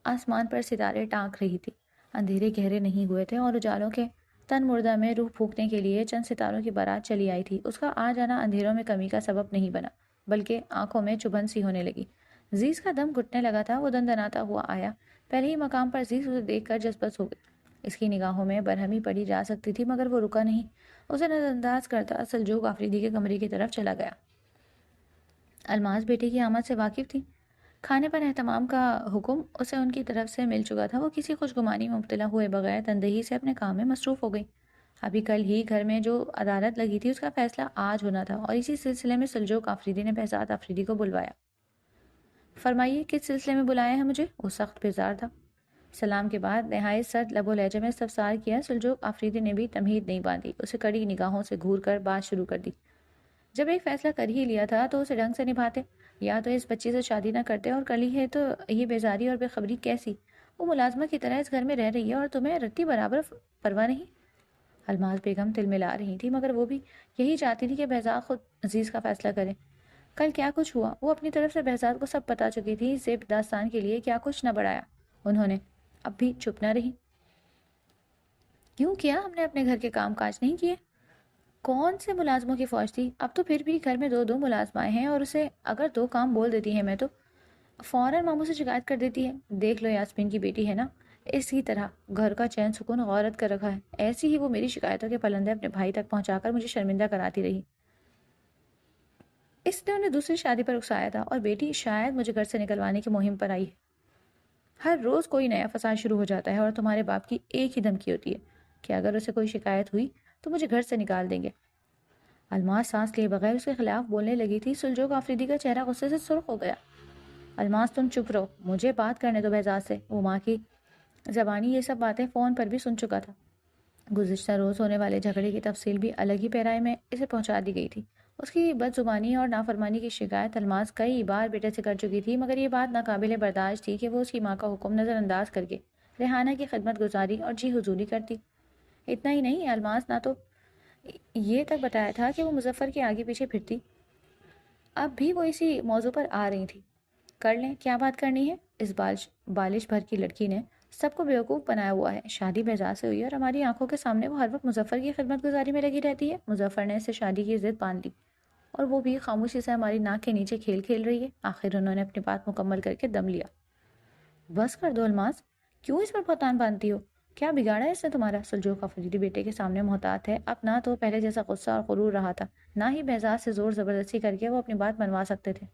آسمان پر ستارے ٹانک رہی تھی۔ اندھیرے گہرے نہیں ہوئے تھے اور اجالوں کے تن مردہ میں روح پھونکنے کے لیے چند ستاروں کی بارات چلی آئی تھی۔ اس کا آ جانا اندھیروں میں کمی کا سبب نہیں بنا، بلکہ آنکھوں میں چبھن سی ہونے لگی۔ عزیز کا دم گھٹنے لگا تھا۔ وہ دندناتا ہوا آیا۔ پہلے ہی مقام پر عزیز اسے دیکھ کر جذبت ہو گئی۔ اس کی نگاہوں میں برہمی پڑی جا سکتی تھی، مگر وہ رکا نہیں۔ اسے نظر انداز کرتا سلجوق آفریدی کے کمرے کی طرف چلا گیا۔ الماس بیٹے کی آمد سے واقف تھی۔ کھانے پر اہتمام کا حکم اسے ان کی طرف سے مل چکا تھا۔ وہ کسی خوشگمانی میں مبتلا ہوئے بغیر تندہی سے اپنے کام میں مصروف ہو گئی۔ ابھی کل ہی گھر میں جو عدالت لگی تھی اس کا فیصلہ آج ہونا تھا، اور اسی سلسلے میں سلجوق آفریدی نے بہزاد آفریدی کو بلوایا۔ فرمائیے کس سلسلے میں بلایا ہے مجھے؟ وہ سخت بیزار تھا۔ سلام کے بعد نہایت سرد لب و لہجے میں استفسار کیا۔ سلجوق آفریدی نے بھی تمہید نہیں باندھی، اسے کڑی نگاہوں سے گھور کر بات شروع کر دی۔ جب ایک فیصلہ کر ہی لیا تھا تو اسے ڈھنگ سے نبھاتے، یا تو اس بچی سے شادی نہ کرتے، اور کر لی ہے تو یہ بیزاری اور بے خبری کیسی؟ وہ ملازمہ کی طرح اس گھر میں رہ رہی ہے اور تمہیں رتی برابر پرواہ نہیں۔ الماس بیگم تل ملا رہی تھی، مگر وہ بھی یہی چاہتی تھی کہ بہزاد خود عزیز کا فیصلہ کرے۔ کل کیا کچھ ہوا وہ اپنی طرف سے بہزاد کو سب پتا چکی تھی۔ زیب داستان کے لیے کیا کچھ نہ بڑھایا انہوں نے، اب بھی چپ نہ رہی۔ کیوں کیا؟ ہم نے اپنے گھر کے کام کاج نہیں کیے؟ کون سے ملازموں کی فوج تھی؟ اب تو پھر بھی گھر میں 2 ملازمائیں ہیں، اور اسے اگر 2 کام بول دیتی ہیں میں تو فوراً ماموں سے شکایت کر دیتی ہے۔ دیکھ لو یاسمین کی بیٹی ہے نا، اسی طرح گھر کا چین سکون غارت کر رکھا ہے۔ ایسی ہی وہ میری شکایتوں کے پلندے اپنے بھائی تک پہنچا کر مجھے شرمندہ کراتی رہی۔ اس نے انہیں دوسری شادی پر اکسایا تھا، اور بیٹی شاید مجھے گھر سے نکلوانے کی مہم پر آئی ہے۔ ہر روز کوئی نیا فساد شروع ہو جاتا ہے، اور تمہارے باپ کی ایک ہی دھمکی ہوتی ہے کہ اگر اسے کوئی شکایت ہوئی تو مجھے گھر سے نکال دیں گے۔ الماس سانس لیے بغیر اس کے خلاف بولنے لگی تھی۔ سلجوق آفریدی کا چہرہ غصے سے سرخ ہو گیا۔ الماس تم چپ رہو، مجھے بات کرنے دو بہزاد سے۔ وہ ماں کی زبانی یہ سب باتیں فون پر بھی سن چکا تھا۔ گزشتہ روز ہونے والے جھگڑے کی تفصیل بھی الگ ہی پیرائے میں اسے پہنچا دی گئی تھی۔ اس کی بد زبانی اور نافرمانی کی شکایت الماس کئی بار بیٹے سے کر چکی تھی، مگر یہ بات ناقابل برداشت تھی کہ وہ اس کی ماں کا حکم نظر انداز کر کے ریحانہ کی خدمت گزاری اور جی حضوری کرتی۔ اتنا ہی نہیں، الماس نہ تو یہ تک بتایا تھا کہ وہ مظفر کے آگے پیچھے پھرتی، اب بھی وہ اسی موضوع پر آ رہی تھی۔ کر لیں، کیا بات کرنی ہے؟ اس بالش بھر کی لڑکی نے سب کو بیوقوف بنایا ہوا ہے۔ شادی بہزاد سے ہوئی ہے اور ہماری آنکھوں کے سامنے وہ ہر وقت مظفر کی خدمت گزاری میں لگی رہتی ہے۔ مظفر نے اسے شادی کی ضد باندھ لی، اور وہ بھی خاموشی سے ہماری ناک کے نیچے کھیل کھیل رہی ہے۔ آخر انہوں نے اپنی بات مکمل کر کے دم لیا۔ بس کر دو الماس، کیوں اس پر بہتان باندھتی ہو؟ کیا بگاڑا ہے اس نے تمہارا؟ سلجوق آفریدی بیٹے کے سامنے محتاط ہے۔ اب نہ تو پہلے جیسا غصہ اور غرور رہا تھا، نہ ہی بہزاد سے زور زبردستی کر کے وہ اپنی بات منوا سکتے تھے۔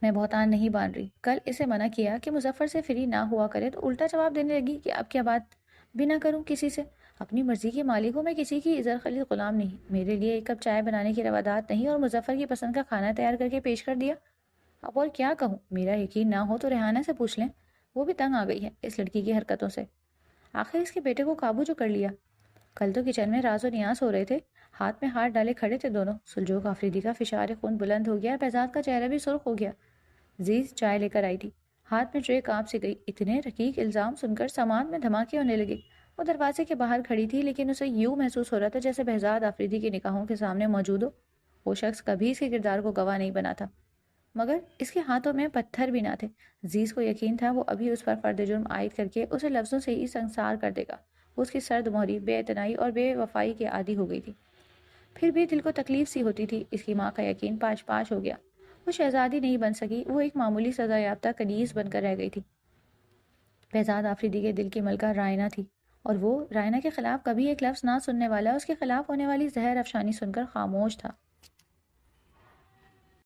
میں بہتان نہیں بان رہی، کل اسے منع کیا کہ مظفر سے فری نہ ہوا کرے تو الٹا جواب دینے لگی کہ اب کیا بات بھی نہ کروں کسی سے، اپنی مرضی کی مالک ہوں، میں کسی کی زر خلید غلام نہیں، میرے لیے ایک کپ چائے بنانے کی روادات نہیں اور مظفر کی پسند کا کھانا تیار کر کے پیش کر دیا۔ اب اور کیا کہوں، میرا یقین نہ ہو تو ریحانہ سے پوچھ لیں، وہ بھی تنگ آ گئی ہے اس لڑکی کی حرکتوں سے، آخر اس کے بیٹے کو قابو جو کر لیا۔ کل تو کچن میں راز و نیاز ہو رہے تھے، ہاتھ میں ہاتھ ڈالے کھڑے تھے دونوں۔ سلجوق آفریدی کا فشار خون بلند ہو گیا، بہزاد کا چہرہ بھی سرخ ہو گیا۔ زیز چائے لے کر آئی تھی، ہاتھ میں ٹرے کانپ سی گئی، اتنے رقیق الزام سن کر سامان میں دھماکے ہونے لگے۔ وہ دروازے کے باہر کھڑی تھی لیکن اسے یوں محسوس ہو رہا تھا جیسے بہزاد آفریدی کی نگاہوں کے سامنے موجود ہو۔ وہ شخص کبھی اس کے کردار کو گواہ نہیں بنا تھا، مگر اس کے ہاتھوں میں پتھر بھی نہ تھے۔ زیز کو یقین تھا وہ ابھی اس پر فرد جرم عائد کر کے اسے لفظوں سے ہی سنسار کر دے گا۔ وہ اس کی سرد مہری، بے اعتنائی اور بے وفائی کے عادی ہو گئی تھی۔ پھر بھی دل کو تکلیف سی ہوتی تھی، اس کی ماں کا یقین پاش پاش ہو گیا۔ وہ شہزادی نہیں بن سکی، وہ ایک معمولی سزا یافتہ کنیز بن کر رہ گئی تھی۔ بہزاد آفریدی کے دل کی ملکہ رائنا تھی، اور وہ رائنا کے خلاف کبھی ایک لفظ نہ سننے والا اس کے خلاف ہونے والی زہر افشانی سن کر خاموش تھا۔